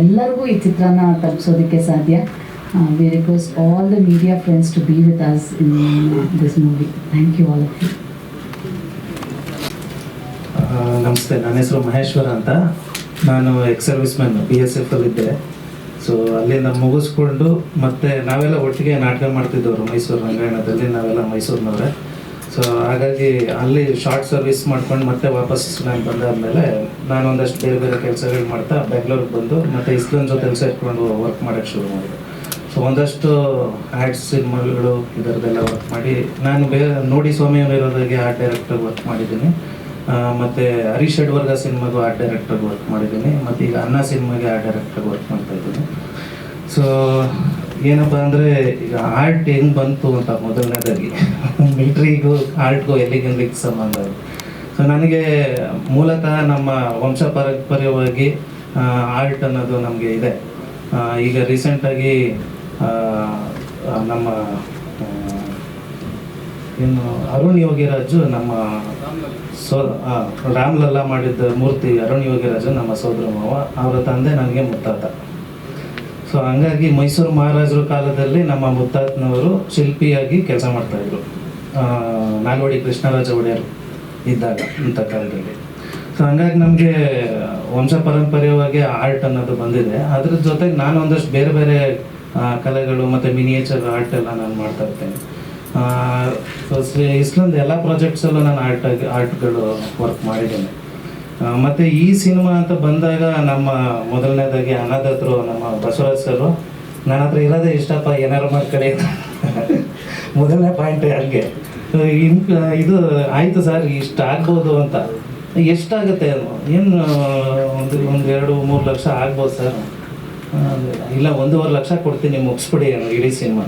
Speaker 9: ಎಲ್ಲರಿಗೂ ಈ ಚಿತ್ರನ ತಲುಪಿಸೋದಕ್ಕೆ ಸಾಧ್ಯ. We request all the media friends to be with us in this movie. Thank you all of you.
Speaker 10: ನಮಸ್ತೆ, ನನ್ನ ಹೆಸರು ಮಹೇಶ್ವರ ಅಂತ. ನಾನು ಎಕ್ಸ್-ಸರ್ವಿಸ್ ಮ್ಯಾನ್ BSF ಅಲ್ಲಿದ್ದೆ. ಸೊ ಅಲ್ಲಿಂದ ಮುಗಿಸ್ಕೊಂಡು ಮತ್ತೆ ನಾವೆಲ್ಲ ಒಟ್ಟಿಗೆ ನಾಟಕ ಮಾಡ್ತಿದ್ದವರು ಮೈಸೂರು ರಂಗಾಯಣದಲ್ಲಿ. ನಾವೆಲ್ಲ ಮೈಸೂರಿನವ್ರೆ. ಸೊ ಹಾಗಾಗಿ ಅಲ್ಲಿ ಶಾರ್ಟ್ ಸರ್ವಿಸ್ ಮಾಡ್ಕೊಂಡು ಮತ್ತೆ ವಾಪಸ್ ನಾನು ಬಂದಾದಮೇಲೆ ನಾನು ಒಂದಷ್ಟು ಬೇರೆ ಬೇರೆ ಕೆಲಸಗಳು ಮಾಡ್ತಾ ಬೆಂಗಳೂರಿಗೆ ಬಂದು ಮತ್ತೆ ಇಸ್ಲನ್ ಜೊತೆ ಸೇರಿಕೊಂಡು ವರ್ಕ್ ಮಾಡೋಕ್ಕೆ ಶುರು ಮಾಡಿದೆ. ಸೊ ಒಂದಷ್ಟು ಆ್ಯಡ್ಸ್ ಸಿನಿಮಾಗಳು ಇದರದ್ದೆಲ್ಲ ವರ್ಕ್ ಮಾಡಿ ನಾನು ನೋಡಿ ಸ್ವಾಮಿಯವರಿರೋದಾಗೆ ಆರ್ಟ್ ಡೈರೆಕ್ಟರ್ ವರ್ಕ್ ಮಾಡಿದ್ದೀನಿ. ಮತ್ತು ಹರೀಶ್ ಎಡ್ವರ್ಗ ಸಿನಿಮಾಗೂ ಆರ್ಟ್ ಡೈರೆಕ್ಟರ್ ವರ್ಕ್ ಮಾಡಿದ್ದೀನಿ. ಮತ್ತು ಈಗ ಅನ್ನ ಸಿನಿಮಾಗೆ ಆರ್ಟ್ ಡೈರೆಕ್ಟರ್ ವರ್ಕ್ ಮಾಡ್ತಾ ಇದ್ದೀನಿ. ಸೊ ಏನಪ್ಪ ಅಂದರೆ ಈಗ ಆರ್ಟ್ ಹೆಂಗೆ ಬಂತು ಅಂತ ಮೊದಲನೇದಾಗಿ ಮಿಲ್ಟ್ರಿಗೂ ಆರ್ಟ್ಗೂ ಎಲ್ಲಿಗೆ ಸಂಬಂಧ. ಸೊ ನನಗೆ ಮೂಲತಃ ನಮ್ಮ ವಂಶ ಪಾರಂಪರ್ಯವಾಗಿ ಆರ್ಟ್ ಅನ್ನೋದು ನಮಗೆ ಇದೆ. ಈಗ ರೀಸೆಂಟಾಗಿ ನಮ್ಮ ಇನ್ನು ಅರುಣ್ ಯೋಗಿರಾಜು ನಮ್ಮ ರಾಮ್ಲಲ್ಲಾ ಮಾಡಿದ್ದ ಮೂರ್ತಿ ಅರುಣ್ ಯೋಗಿರಾಜು ನಮ್ಮ ಸೋದರ ಮಾವ, ಅವರ ತಂದೆ ನನಗೆ ಮುತ್ತಾತ. ಸೊ ಹಂಗಾಗಿ ಮೈಸೂರು ಮಹಾರಾಜರ ಕಾಲದಲ್ಲಿ ನಮ್ಮ ಮುತ್ತಾತನವರು ಶಿಲ್ಪಿಯಾಗಿ ಕೆಲಸ ಮಾಡ್ತಾಯಿದ್ರು, ನಾಲ್ವಡಿ ಕೃಷ್ಣರಾಜ ಒಡೆಯರು ಇದ್ದಾಗ ಇಂಥ ಕಾಲದಲ್ಲಿ. ಸೊ ಹಂಗಾಗಿ ನಮಗೆ ವಂಶ ಪಾರಂಪರ್ಯವಾಗಿ ಆರ್ಟ್ ಅನ್ನೋದು ಬಂದಿದೆ. ಅದ್ರ ಜೊತೆಗೆ ನಾನು ಒಂದಷ್ಟು ಬೇರೆ ಬೇರೆ ಕಲೆಗಳು ಮತ್ತು ಮಿನಿಯೇಚರ್ ಆರ್ಟ್ ಎಲ್ಲ ನಾನು ಮಾಡ್ತಾ ಇರ್ತೇನೆ. ಇಸ್ಲೊಂದು ಎಲ್ಲ ಪ್ರಾಜೆಕ್ಟ್ಸಲ್ಲೂ ನಾನು ಆರ್ಟ್ಗಳು ವರ್ಕ್ ಮಾಡಿದ್ದೇನೆ. ಮತ್ತು ಈ ಸಿನಿಮಾ ಅಂತ ಬಂದಾಗ ನಮ್ಮ ಮೊದಲನೇದಾಗಿ ಅನಾಥರು ನಮ್ಮ ಬಸವರಾಜ್ ಸರು ನನ್ನ ಹತ್ರ ಇರೋದೇ ಇಷ್ಟಪ್ಪ, ಏನಾರು ಮಾಡಿ ಕಡೆ ಮೊದಲನೇ ಪಾಯಿಂಟೇ ಹಂಗೆ. ಇದು ಆಯಿತು ಸರ್, ಇಷ್ಟು ಆಗ್ಬೋದು ಅಂತ. ಎಷ್ಟಾಗುತ್ತೆ ಏನು ಒಂದು 2-3 ಲಕ್ಷ ಆಗ್ಬೋದು ಸರ್. ಇಲ್ಲ 1.5 ಲಕ್ಷ ಕೊಡ್ತೀನಿ ಮುಗಿಸ್ಬಿಡಿ ಇಡೀ ಸಿನಿಮಾ.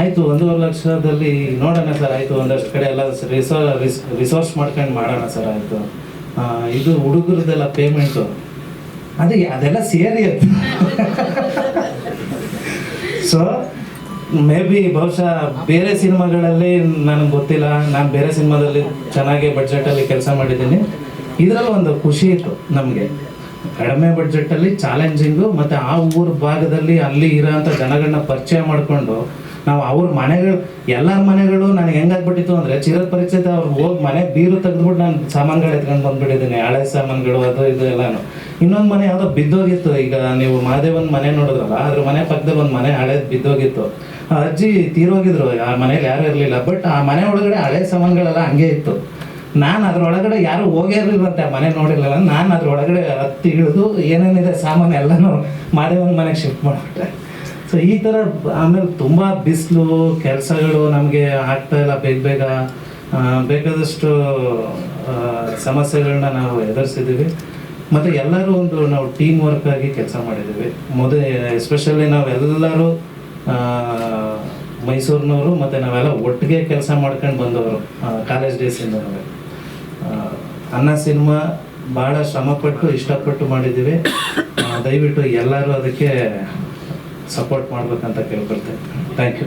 Speaker 10: ಆಯಿತು 1.5 ಲಕ್ಷದಲ್ಲಿ ನೋಡೋಣ ಸರ್, ಆಯಿತು ಒಂದಷ್ಟು ಕಡೆ ಎಲ್ಲ ರಿಸೋರ್ಸ್ ಮಾಡ್ಕೊಂಡು ಮಾಡೋಣ ಸರ್, ಆಯಿತು. ಇದು ಹುಡುಗರದೆಲ್ಲ ಪೇಮೆಂಟು ಅದೆಲ್ಲ ಸೇರಿ ಅದು. ಸೊ ಮೇ ಬಿ ಬಹುಶಃ ಬೇರೆ ಸಿನಿಮಾಗಳಲ್ಲಿ ನನಗೆ ಗೊತ್ತಿಲ್ಲ, ನಾನು ಬೇರೆ ಸಿನಿಮಾದಲ್ಲಿ ಚೆನ್ನಾಗಿ ಬಡ್ಜೆಟಲ್ಲಿ ಕೆಲಸ ಮಾಡಿದ್ದೀನಿ. ಇದರಲ್ಲಿ ಒಂದು ಖುಷಿ ಇತ್ತು ನಮಗೆ, ಕಡಿಮೆ ಬಡ್ಜೆಟಲ್ಲಿ ಚಾಲೆಂಜಿಂಗು, ಮತ್ತು ಆ ಊರ ಭಾಗದಲ್ಲಿ ಅಲ್ಲಿ ಇರೋಂಥ ಜನಗಳನ್ನ ಪರಿಚಯ ಮಾಡಿಕೊಂಡು ನಾವು ಅವ್ರ ಮನೆಗಳು, ಎಲ್ಲರ ಮನೆಗಳು ನನಗೆ ಹೆಂಗಾಗ್ಬಿಟ್ಟಿತ್ತು ಅಂದರೆ ಚಿರದ ಪರಿಚಯ ಅವ್ರು ಹೋಗಿ ಮನೆ ಬೀರು ತೆಗೆದ್ಬಿಟ್ಟು ನಾನು ಸಾಮಾನುಗಳು ಎತ್ಕೊಂಡು ಬಂದುಬಿಟ್ಟಿದ್ದೀನಿ, ಹಳೆ ಸಾಮಾನುಗಳು ಅದು ಇದು ಎಲ್ಲನೂ. ಇನ್ನೊಂದು ಮನೆ ಯಾವುದೋ ಬಿದ್ದೋಗಿತ್ತು. ಈಗ ನೀವು ಮಹಾದೇವನ ಮನೆ ನೋಡಿದ್ರಲ್ಲ, ಅದ್ರ ಮನೆ ಪಕ್ಕದಲ್ಲಿ ಒಂದು ಮನೆ ಹಳೇದು ಬಿದ್ದೋಗಿತ್ತು. ಆ ಅಜ್ಜಿ ತೀರೋಗಿದ್ರು, ಆ ಮನೇಲಿ ಯಾರೂ ಇರಲಿಲ್ಲ. ಬಟ್ ಆ ಮನೆ ಒಳಗಡೆ ಹಳೆ ಸಾಮಾನುಗಳೆಲ್ಲ ಹಂಗೆ ಇತ್ತು. ನಾನು ಅದ್ರೊಳಗಡೆ ಯಾರು ಹೋಗೇ ಇರಲಿಲ್ವಂತೆ, ಆ ಮನೆ ನೋಡಿರಲಿಲ್ಲ. ನಾನು ಅದ್ರೊಳಗಡೆ ಹತ್ತಿ ಇಳಿದು ಏನೇನಿದೆ ಸಾಮಾನು ಎಲ್ಲನೂ ಮಹಾದೇವನ ಮನೆಗೆ ಶಿಫ್ಟ್ ಮಾಡಿಬಿಟ್ಟೆ. ಸೊ ಈ ಥರ ಆಮೇಲೆ ತುಂಬ ಬಿಸಿಲು ಕೆಲಸಗಳು ನಮಗೆ ಆಗ್ತಾಯಿಲ್ಲ, ಬೇಗ ಬೇಕಾದಷ್ಟು ಸಮಸ್ಯೆಗಳನ್ನ ನಾವು ಎದುರಿಸಿದ್ದೀವಿ. ಮತ್ತು ಎಲ್ಲರೂ ನಾವು ಟೀಮ್ ವರ್ಕ್ ಆಗಿ ಕೆಲಸ ಮಾಡಿದ್ದೀವಿ. ಎಸ್ಪೆಷಲಿ ನಾವೆಲ್ಲರೂ ಮೈಸೂರಿನವರು, ಮತ್ತು ನಾವೆಲ್ಲ ಒಟ್ಟಿಗೆ ಕೆಲಸ ಮಾಡ್ಕೊಂಡು ಬಂದವರು ಕಾಲೇಜ್ ಡೇಸಿಂದ. ಅನ್ನ ಸಿನಿಮಾ ಭಾಳ ಶ್ರಮಪಟ್ಟು ಇಷ್ಟಪಟ್ಟು ಮಾಡಿದ್ದೀವಿ. ದಯವಿಟ್ಟು ಎಲ್ಲರೂ ಅದಕ್ಕೆ ಸಪೋರ್ಟ್ ಮಾಡ್ಬೇಕಂತ ಕೇಳ್ಕೊಳ್ತೇನೆ. Thank you.